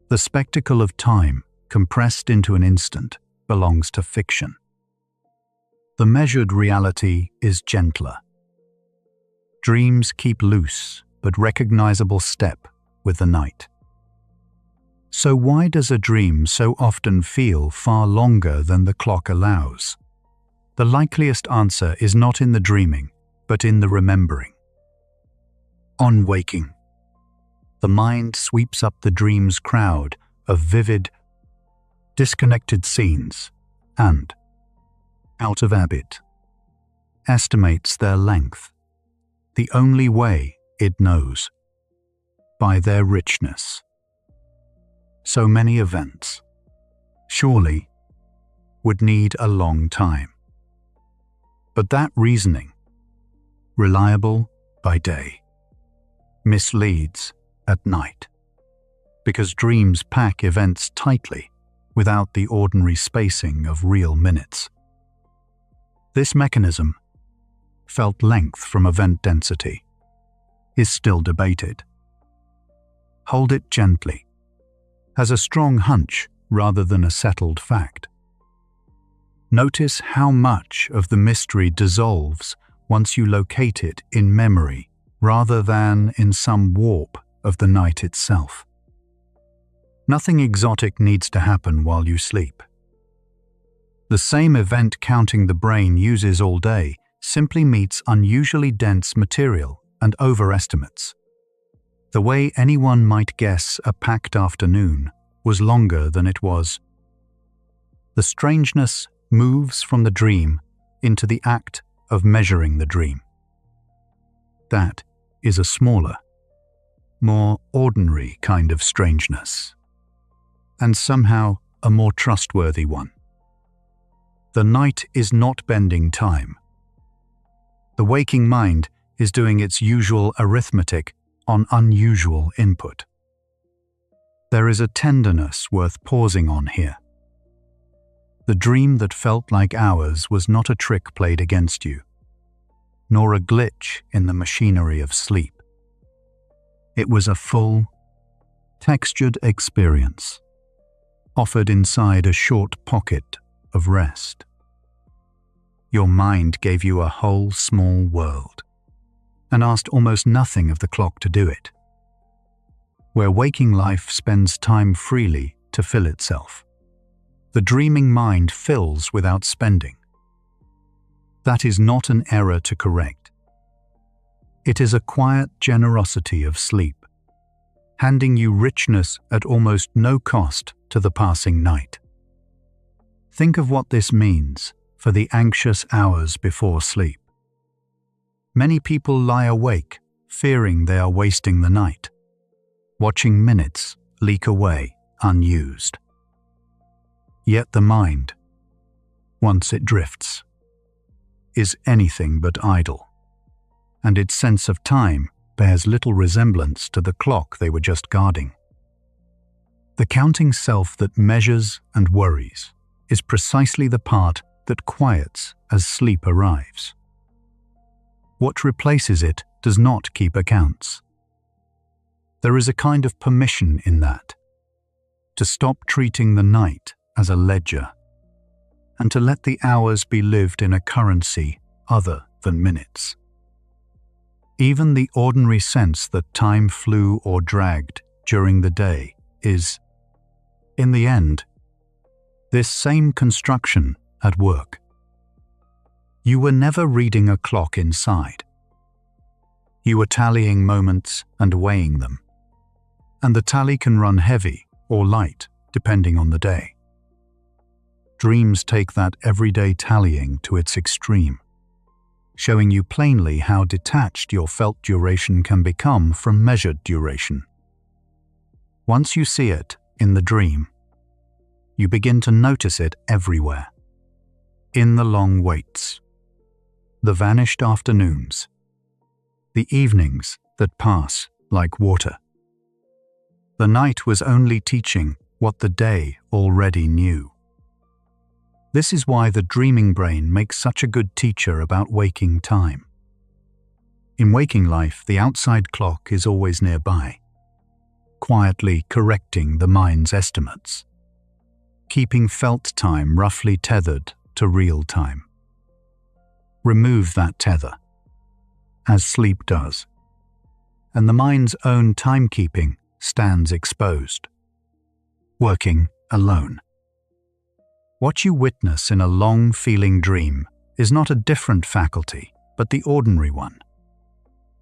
S1: The spectacle of time, compressed into an instant, belongs to fiction. The measured reality is gentler. Dreams keep loose but recognizable step with the night. So why does a dream so often feel far longer than the clock allows? The likeliest answer is not in the dreaming, but in the remembering. On waking, the mind sweeps up the dream's crowd of vivid, disconnected scenes and, out of habit, estimates their length, the only way it knows, by their richness. So many events, surely, would need a long time. But that reasoning, reliable by day, misleads at night, because dreams pack events tightly without the ordinary spacing of real minutes. This mechanism, felt length from event density, is still debated. Hold it gently, as a strong hunch rather than a settled fact. Notice how much of the mystery dissolves once you locate it in memory rather than in some warp of the night itself. Nothing exotic needs to happen while you sleep. The same event counting the brain uses all day simply meets unusually dense material and overestimates. The way anyone might guess a packed afternoon was longer than it was. The strangeness moves from the dream into the act of measuring the dream. That is a smaller, more ordinary kind of strangeness, and somehow a more trustworthy one. The night is not bending time. The waking mind is doing its usual arithmetic on unusual input. There is a tenderness worth pausing on here. The dream that felt like hours was not a trick played against you, nor a glitch in the machinery of sleep. It was a full, textured experience, offered inside a short pocket of rest. Your mind gave you a whole small world, and asked almost nothing of the clock to do it. Where waking life spends time freely to fill itself, the dreaming mind fills without spending. That is not an error to correct. It is a quiet generosity of sleep, handing you richness at almost no cost to the passing night. Think of what this means for the anxious hours before sleep. Many people lie awake, fearing they are wasting the night, watching minutes leak away unused. Yet the mind, once it drifts, is anything but idle, and its sense of time bears little resemblance to the clock they were just guarding. The counting self that measures and worries is precisely the part that quiets as sleep arrives. What replaces it does not keep accounts. There is a kind of permission in that, to stop treating the night as a ledger, and to let the hours be lived in a currency other than minutes. Even the ordinary sense that time flew or dragged during the day is, in the end, this same construction at work. You were never reading a clock inside. You were tallying moments and weighing them, and the tally can run heavy or light depending on the day. Dreams take that everyday tallying to its extreme, showing you plainly how detached your felt duration can become from measured duration. Once you see it in the dream, you begin to notice it everywhere. In the long waits, the vanished afternoons, the evenings that pass like water. The night was only teaching what the day already knew. This is why the dreaming brain makes such a good teacher about waking time. In waking life, the outside clock is always nearby, quietly correcting the mind's estimates, keeping felt time roughly tethered to real time. Remove that tether, as sleep does, and the mind's own timekeeping stands exposed. working alone. What you witness in a long-feeling dream is not a different faculty, but the ordinary one,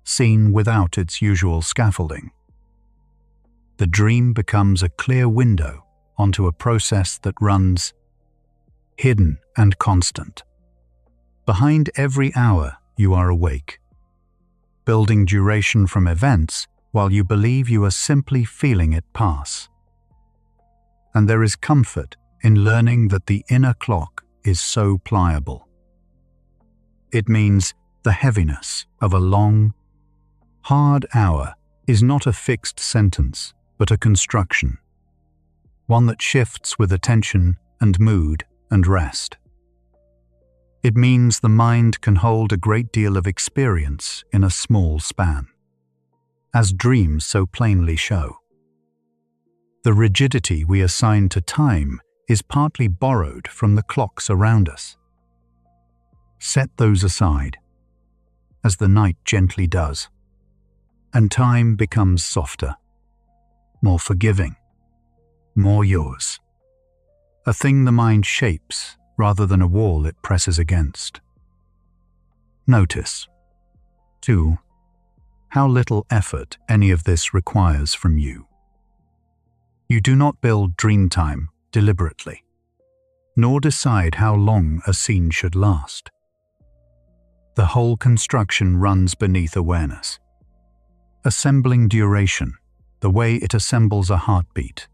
S1: seen without its usual scaffolding. The dream becomes a clear window onto a process that runs hidden and constant. Behind every hour you are awake, building duration from events while you believe you are simply feeling it pass. And there is comfort in learning that the inner clock is so pliable. It means the heaviness of a long, hard hour is not a fixed sentence, but a construction, one that shifts with attention and mood and rest. It means the mind can hold a great deal of experience in a small span, as dreams so plainly show. The rigidity we assign to time is partly borrowed from the clocks around us. Set those aside, as the night gently does, and time becomes softer, more forgiving, more yours. A thing the mind shapes rather than a wall it presses against. Notice, too, how little effort any of this requires from you. You do not build dream time deliberately, nor decide how long a scene should last. The whole construction runs beneath awareness, assembling duration the way it assembles a heartbeat,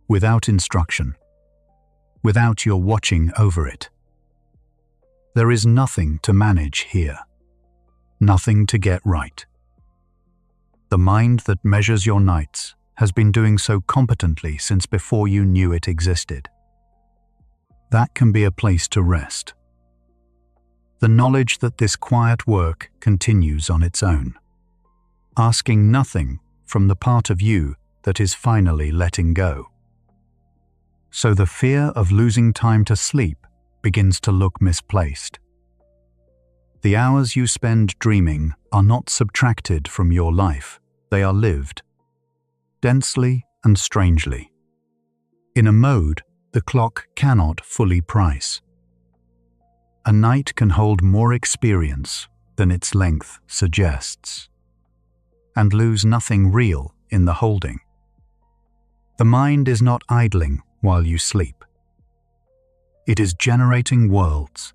S1: without instruction, without your watching over it. There is nothing to manage here, nothing to get right. The mind that measures your nights has been doing so competently since before you knew it existed. That can be a place to rest. The knowledge that this quiet work continues on its own, asking nothing from the part of you that is finally letting go. So the fear of losing time to sleep begins to look misplaced. The hours you spend dreaming are not subtracted from your life, they are lived, densely and strangely, in a mode the clock cannot fully price. A night can hold more experience than its length suggests, and lose nothing real in the holding. The mind is not idling while you sleep. It is generating worlds,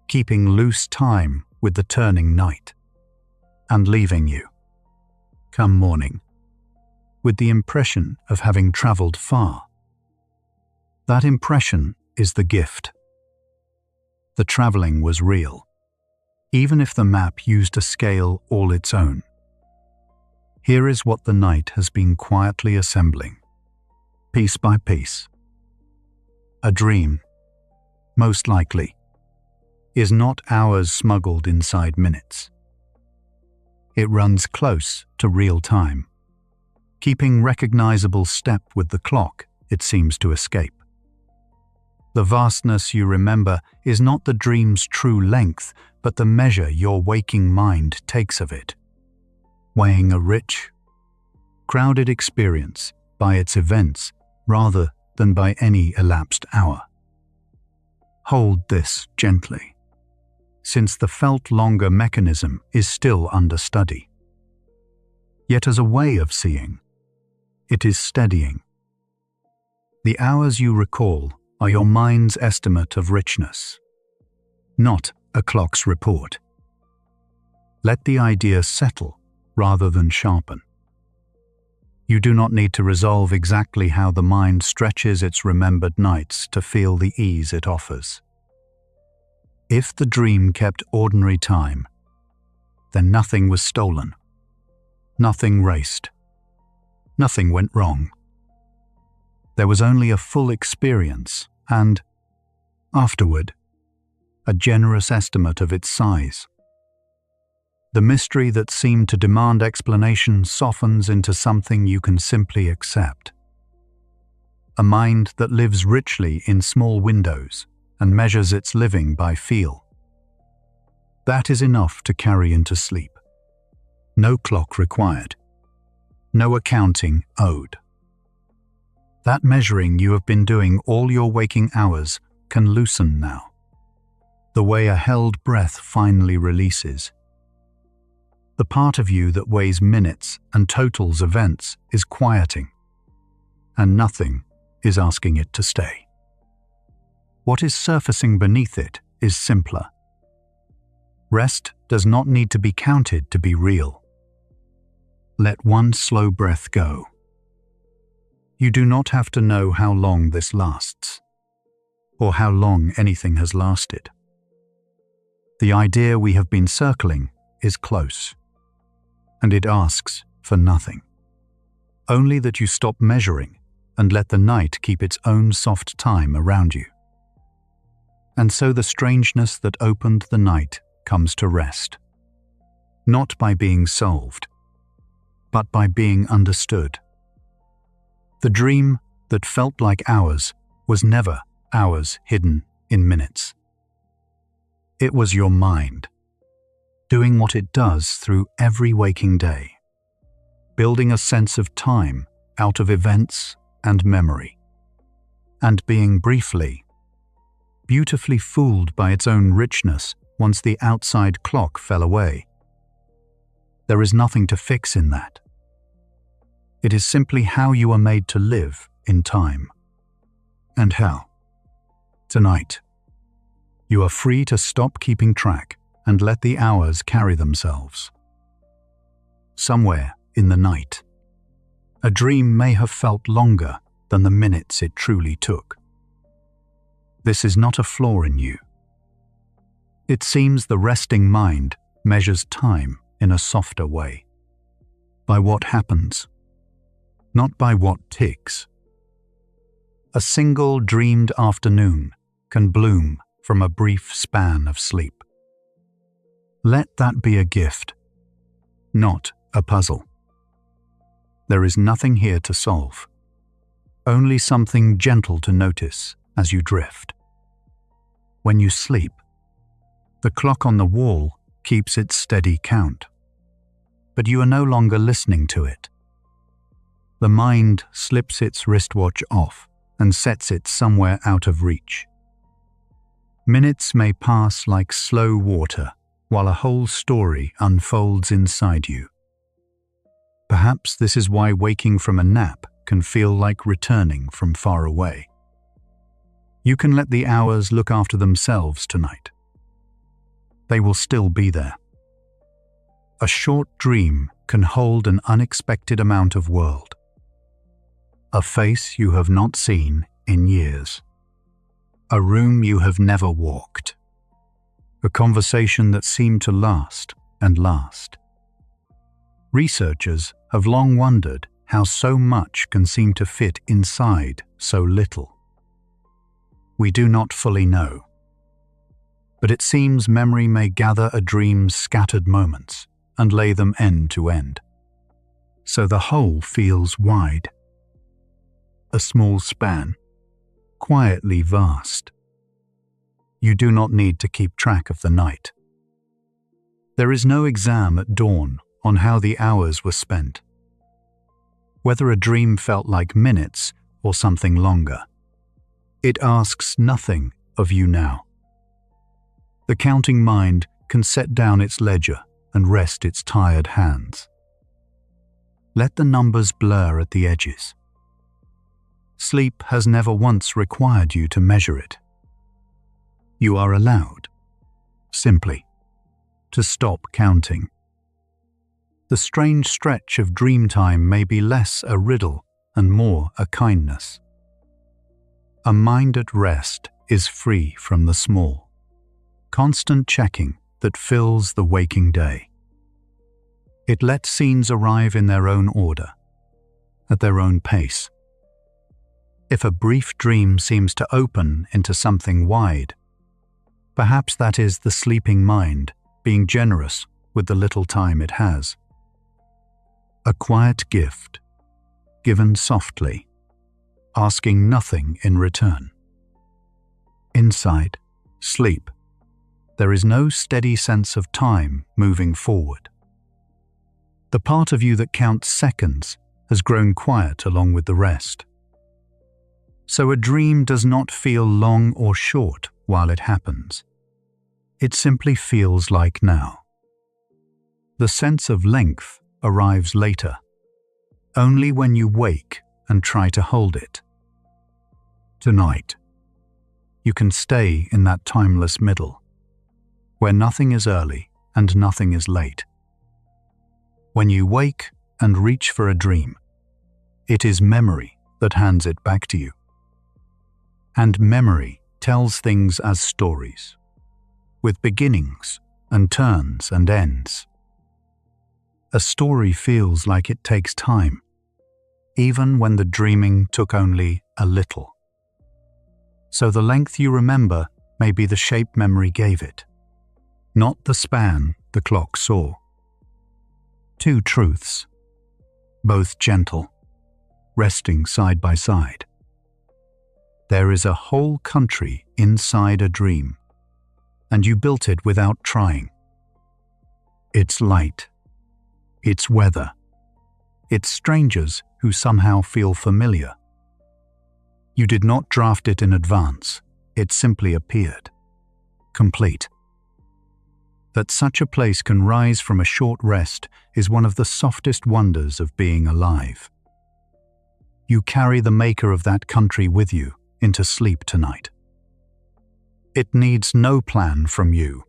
S1: keeping loose time with the turning night, and leaving you, come morning, with the impression of having traveled far. That impression is the gift. The traveling was real, even if the map used a scale all its own. Here is what the night has been quietly assembling, piece by piece. A dream, most likely, is not hours smuggled inside minutes. It runs close to real time, keeping recognizable step with the clock it seems to escape. The vastness you remember is not the dream's true length, but the measure your waking mind takes of it, weighing a rich, crowded experience by its events rather than by any elapsed hour. Hold this gently, since the felt longer mechanism is still under study. Yet as a way of seeing, it is steadying. The hours you recall are your mind's estimate of richness, not a clock's report. Let the idea settle rather than sharpen. You do not need to resolve exactly how the mind stretches its remembered nights to feel the ease it offers. If the dream kept ordinary time, then nothing was stolen, nothing raced, nothing went wrong. There was only a full experience and, afterward, a generous estimate of its size. The mystery that seemed to demand explanation softens into something you can simply accept. A mind that lives richly in small windows and measures its living by feel. That is enough to carry into sleep. No clock required. No accounting owed. That measuring you have been doing all your waking hours can loosen now, the way a held breath finally releases. The part of you that weighs minutes and totals events is quieting, and nothing is asking it to stay. What is surfacing beneath it is simpler. Rest does not need to be counted to be real. Let one slow breath go. You do not have to know how long this lasts, or how long anything has lasted. The idea we have been circling is close, and it asks for nothing. Only that you stop measuring and let the night keep its own soft time around you. And so the strangeness that opened the night comes to rest, not by being solved, but by being understood. The dream that felt like hours was never hours hidden in minutes. It was your mind, doing what it does through every waking day, building a sense of time out of events and memory, and being briefly, beautifully fooled by its own richness once the outside clock fell away. There is nothing to fix in that. It is simply how you are made to live in time. And how? Tonight, you are free to stop keeping track and let the hours carry themselves. Somewhere in the night, a dream may have felt longer than the minutes it truly took. This is not a flaw in you. It seems the resting mind measures time in a softer way, by what happens, not by what ticks. A single dreamed afternoon can bloom from a brief span of sleep. Let that be a gift, not a puzzle. There is nothing here to solve, only something gentle to notice as you drift. When you sleep, the clock on the wall keeps its steady count, but you are no longer listening to it. The mind slips its wristwatch off and sets it somewhere out of reach. Minutes may pass like slow water while a whole story unfolds inside you. Perhaps this is why waking from a nap can feel like returning from far away. You can let the hours look after themselves tonight. They will still be there. A short dream can hold an unexpected amount of world. A face you have not seen in years. A room you have never walked. A conversation that seemed to last and last. Researchers have long wondered how so much can seem to fit inside so little. We do not fully know, but it seems memory may gather a dream's scattered moments and lay them end to end. So the whole feels wide. A small span, quietly vast. You do not need to keep track of the night. There is no exam at dawn on how the hours were spent. Whether a dream felt like minutes or something longer, it asks nothing of you now. The counting mind can set down its ledger and rest its tired hands. Let the numbers blur at the edges. Sleep has never once required you to measure it. You are allowed, simply, to stop counting. The strange stretch of dream time may be less a riddle and more a kindness. A mind at rest is free from the small, constant checking that fills the waking day. It lets scenes arrive in their own order, at their own pace. If a brief dream seems to open into something wide, perhaps that is the sleeping mind being generous with the little time it has. A quiet gift, given softly, asking nothing in return. Inside sleep, there is no steady sense of time moving forward. The part of you that counts seconds has grown quiet along with the rest. So a dream does not feel long or short while it happens. It simply feels like now. The sense of length arrives later, only when you wake and try to hold it. Tonight, you can stay in that timeless middle, where nothing is early and nothing is late. When you wake and reach for a dream, it is memory that hands it back to you. And memory tells things as stories, with beginnings and turns and ends. A story feels like it takes time, even when the dreaming took only a little. So the length you remember may be the shape memory gave it, not the span the clock saw. Two truths, both gentle, resting side by side. There is a whole country inside a dream, and you built it without trying. Its light, its weather, its strangers who somehow feel familiar. You did not draft it in advance, it simply appeared, complete. That such a place can rise from a short rest is one of the softest wonders of being alive. You carry the maker of that country with you into sleep tonight. It needs no plan from you.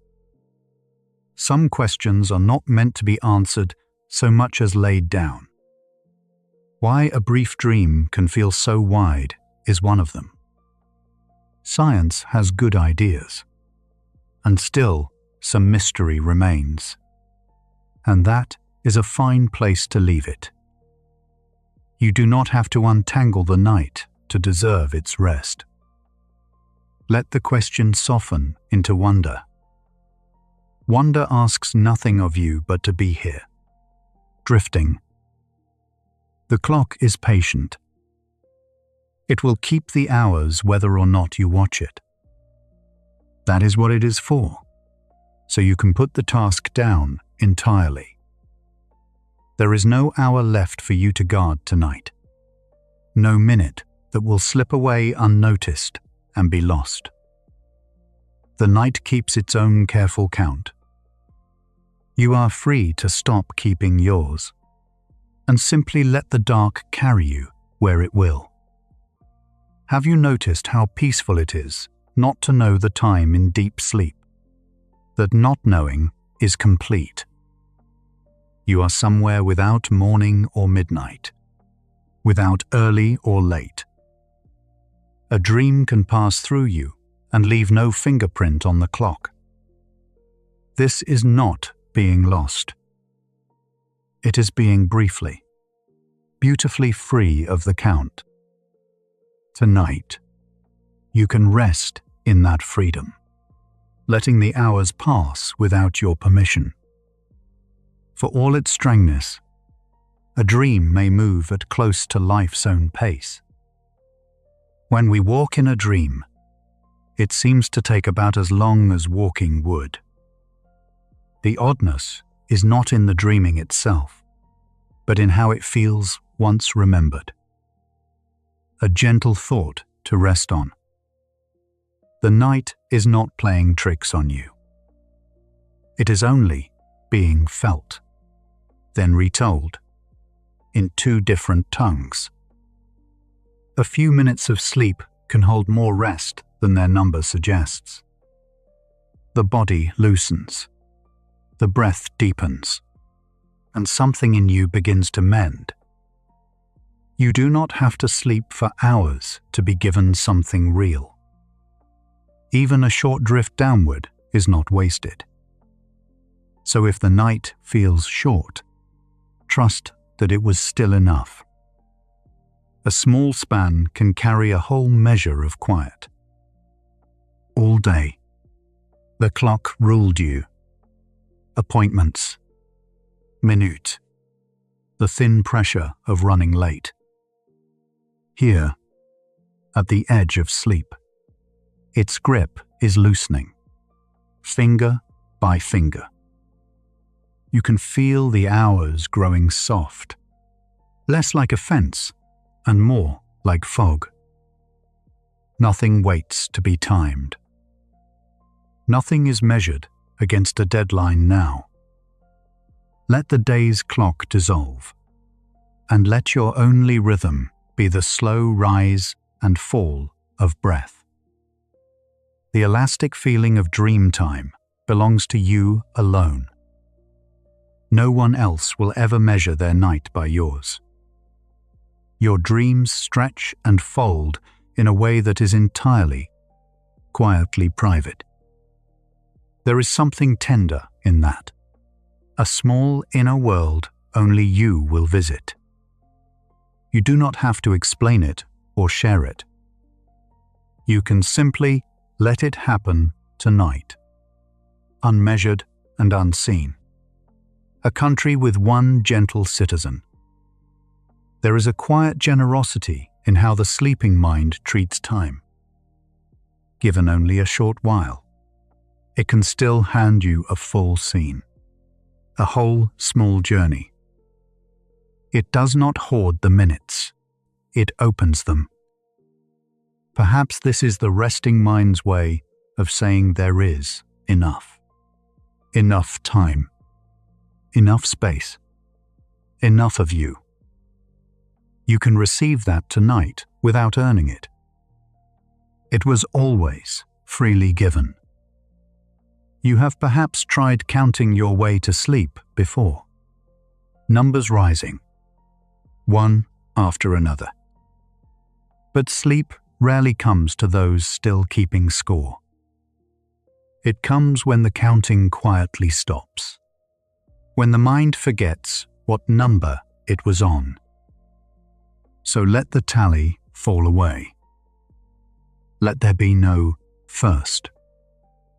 S1: Some questions are not meant to be answered so much as laid down. Why a brief dream can feel so wide is one of them. Science has good ideas, and still some mystery remains. And that is a fine place to leave it. You do not have to untangle the night to deserve its rest. Let the question soften into wonder. Wonder asks nothing of you but to be here, drifting. The clock is patient. It will keep the hours whether or not you watch it. That is what it is for, so you can put the task down entirely. There is no hour left for you to guard tonight. No minute that will slip away unnoticed and be lost. The night keeps its own careful count. You are free to stop keeping yours, and simply let the dark carry you where it will. Have you noticed how peaceful it is not to know the time in deep sleep? That not knowing is complete. You are somewhere without morning or midnight, without early or late. A dream can pass through you and leave no fingerprint on the clock. This is not being lost. It is being briefly, beautifully free of the count. Tonight, you can rest in that freedom, letting the hours pass without your permission. For all its strangeness, a dream may move at close to life's own pace. When we walk in a dream, it seems to take about as long as walking would. The oddness is not in the dreaming itself, but in how it feels once remembered. A gentle thought to rest on. The night is not playing tricks on you. It is only being felt, then retold, in two different tongues. A few minutes of sleep can hold more rest than their number suggests. The body loosens, the breath deepens, and something in you begins to mend. You do not have to sleep for hours to be given something real. Even a short drift downward is not wasted. So if the night feels short, trust that it was still enough. A small span can carry a whole measure of quiet. All day, the clock ruled you. Appointments, minute, the thin pressure of running late. Here, at the edge of sleep, its grip is loosening, finger by finger. You can feel the hours growing soft, less like a fence and more like fog. Nothing waits to be timed. Nothing is measured against a deadline now. Let the day's clock dissolve, and let your only rhythm be the slow rise and fall of breath. The elastic feeling of dream time belongs to you alone. No one else will ever measure their night by yours. Your dreams stretch and fold in a way that is entirely, quietly private. There is something tender in that, a small inner world only you will visit. You do not have to explain it or share it. You can simply let it happen tonight, unmeasured and unseen. A country with one gentle citizen. There is a quiet generosity in how the sleeping mind treats time. Given only a short while, it can still hand you a full scene, a whole small journey. It does not hoard the minutes, it opens them. Perhaps this is the resting mind's way of saying there is enough. Enough time. Enough space. Enough of you. You can receive that tonight without earning it. It was always freely given. You have perhaps tried counting your way to sleep before. Numbers rising, one after another. But sleep rarely comes to those still keeping score. It comes when the counting quietly stops, when the mind forgets what number it was on. So let the tally fall away. Let there be no first,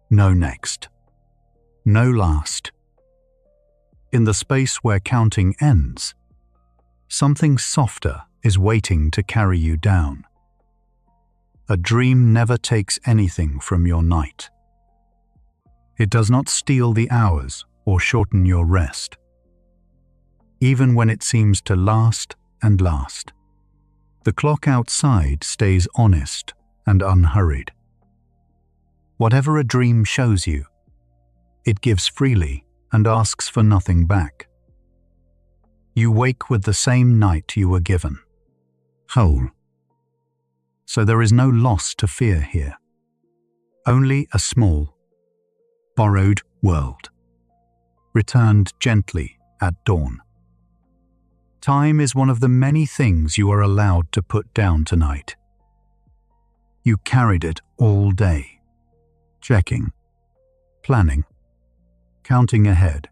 S1: no next, no last. In the space where counting ends, something softer is waiting to carry you down. A dream never takes anything from your night. It does not steal the hours or shorten your rest, even when it seems to last and last. The clock outside stays honest and unhurried. Whatever a dream shows you, it gives freely and asks for nothing back. You wake with the same night you were given, whole. So there is no loss to fear here, only a small, borrowed world, returned gently at dawn. Time is one of the many things you are allowed to put down tonight. You carried it all day, checking, planning, counting ahead.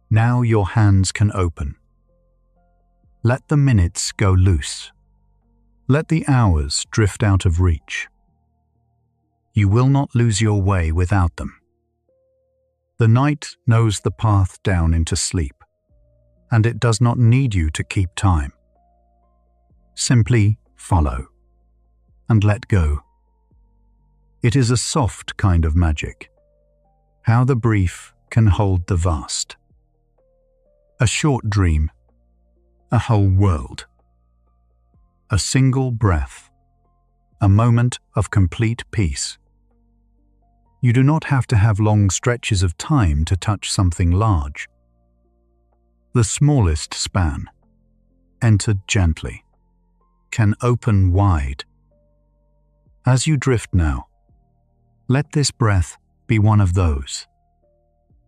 S1: Now your hands can open. Let the minutes go loose. Let the hours drift out of reach. You will not lose your way without them. The night knows the path down into sleep, and it does not need you to keep time. Simply follow and let go. It is a soft kind of magic. How the brief can hold the vast. A short dream, a whole world. A single breath, a moment of complete peace. You do not have to have long stretches of time to touch something large. The smallest span, entered gently, can open wide. As you drift now, let this breath be one of those,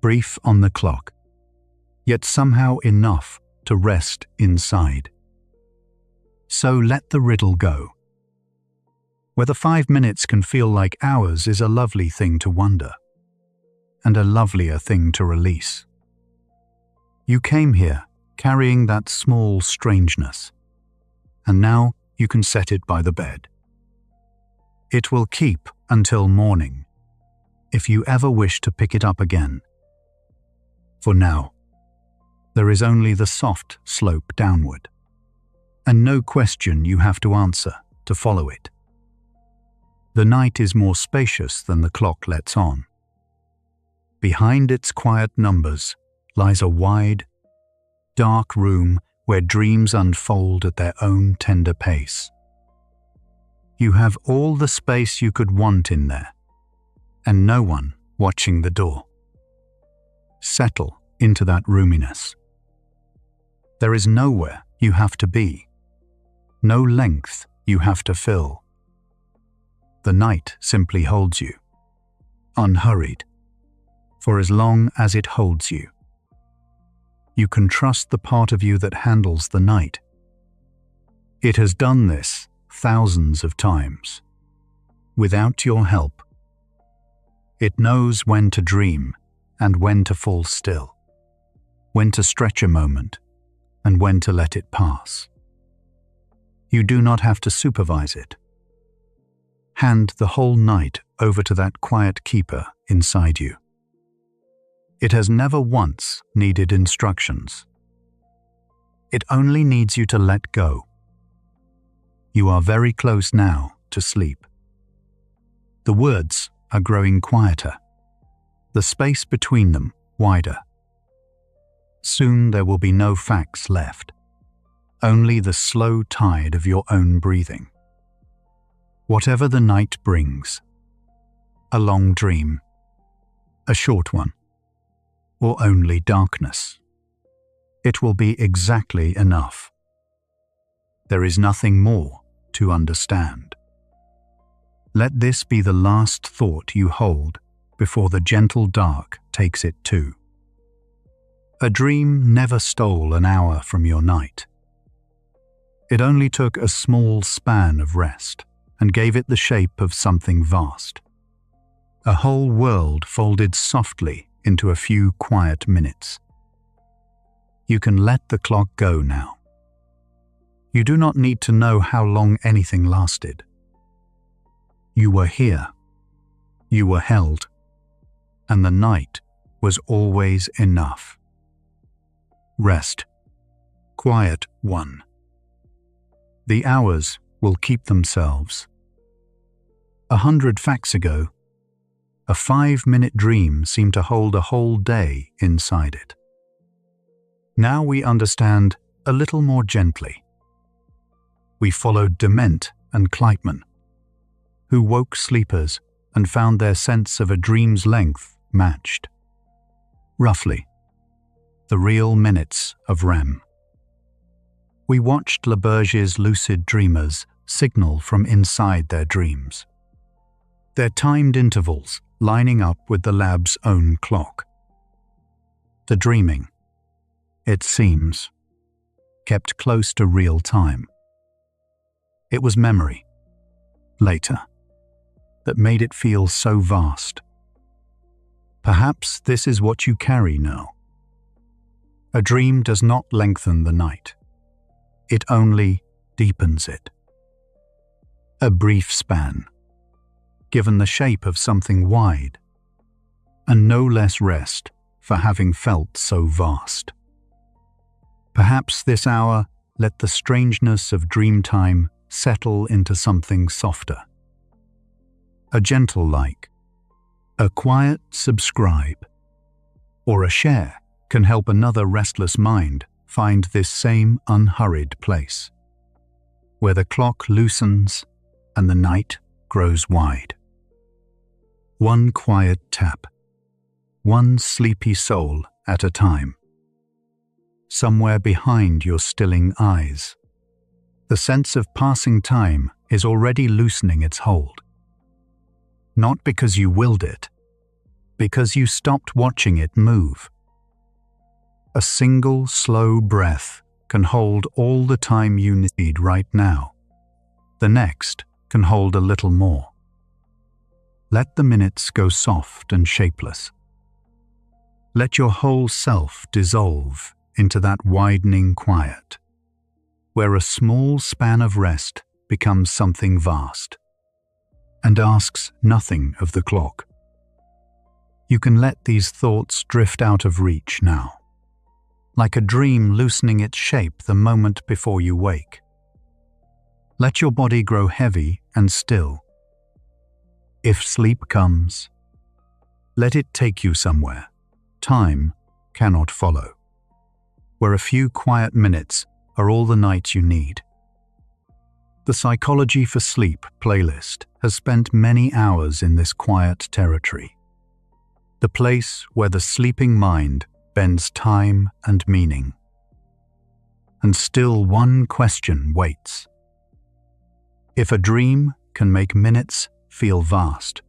S1: brief on the clock, yet somehow enough to rest inside. So let the riddle go. Whether 5 minutes can feel like hours is a lovely thing to wonder, and a lovelier thing to release. You came here carrying that small strangeness, and now you can set it by the bed. It will keep until morning, if you ever wish to pick it up again. For now, there is only the soft slope downward, and no question you have to answer to follow it. The night is more spacious than the clock lets on. Behind its quiet numbers lies a wide, dark room where dreams unfold at their own tender pace. You have all the space you could want in there, and no one watching the door. Settle into that roominess. There is nowhere you have to be, no length you have to fill. The night simply holds you, unhurried, for as long as it holds you. You can trust the part of you that handles the night. It has done this thousands of times, without your help. It knows when to dream and when to fall still, when to stretch a moment and when to let it pass. You do not have to supervise it. Hand the whole night over to that quiet keeper inside you. It has never once needed instructions. It only needs you to let go. You are very close now to sleep. The words are growing quieter, the space between them wider. Soon there will be no facts left, only the slow tide of your own breathing. Whatever the night brings, a long dream, a short one, or only darkness, it will be exactly enough. There is nothing more to understand. Let this be the last thought you hold before the gentle dark takes it too. A dream never stole an hour from your night. It only took a small span of rest and gave it the shape of something vast. A whole world folded softly into a few quiet minutes. You can let the clock go now. You do not need to know how long anything lasted. You were here. You were held. And the night was always enough. Rest. Quiet one. The hours will keep themselves. 100 facts ago, a 5-minute dream seemed to hold a whole day inside it. Now we understand a little more gently. We followed Dement and Kleitman, who woke sleepers and found their sense of a dream's length matched. Roughly, the real minutes of REM. We watched Laberge's lucid dreamers signal from inside their dreams, their timed intervals lining up with the lab's own clock. The dreaming, it seems, kept close to real time. It was memory, later, that made it feel so vast. Perhaps this is what you carry now. A dream does not lengthen the night. It only deepens it. A brief span, given the shape of something wide, and no less rest for having felt so vast. Perhaps this hour let the strangeness of dream time settle into something softer. A gentle like, a quiet subscribe, or a share can help another restless mind find this same unhurried place, where the clock loosens and the night grows wide. One quiet tap, one sleepy soul at a time. Somewhere behind your stilling eyes, the sense of passing time is already loosening its hold. Not because you willed it, because you stopped watching it move. A single slow breath can hold all the time you need right now. The next can hold a little more. Let the minutes go soft and shapeless. Let your whole self dissolve into that widening quiet, where a small span of rest becomes something vast and asks nothing of the clock. You can let these thoughts drift out of reach now, like a dream loosening its shape the moment before you wake. Let your body grow heavy and still. If sleep comes, let it take you somewhere time cannot follow, where a few quiet minutes are all the night you need. The Psychology for Sleep playlist has spent many hours in this quiet territory, the place where the sleeping mind bends time and meaning. And still one question waits. If a dream can make minutes feel vast,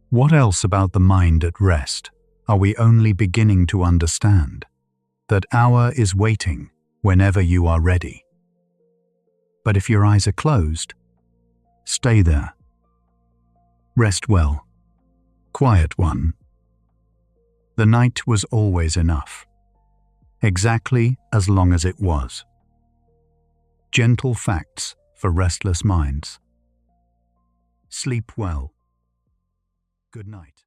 S1: what else about the mind at rest are we only beginning to understand? That hour is waiting whenever you are ready. But if your eyes are closed, stay there. Rest well. Quiet one. The night was always enough, exactly as long as it was. Gentle facts for restless minds. Sleep well. Good night.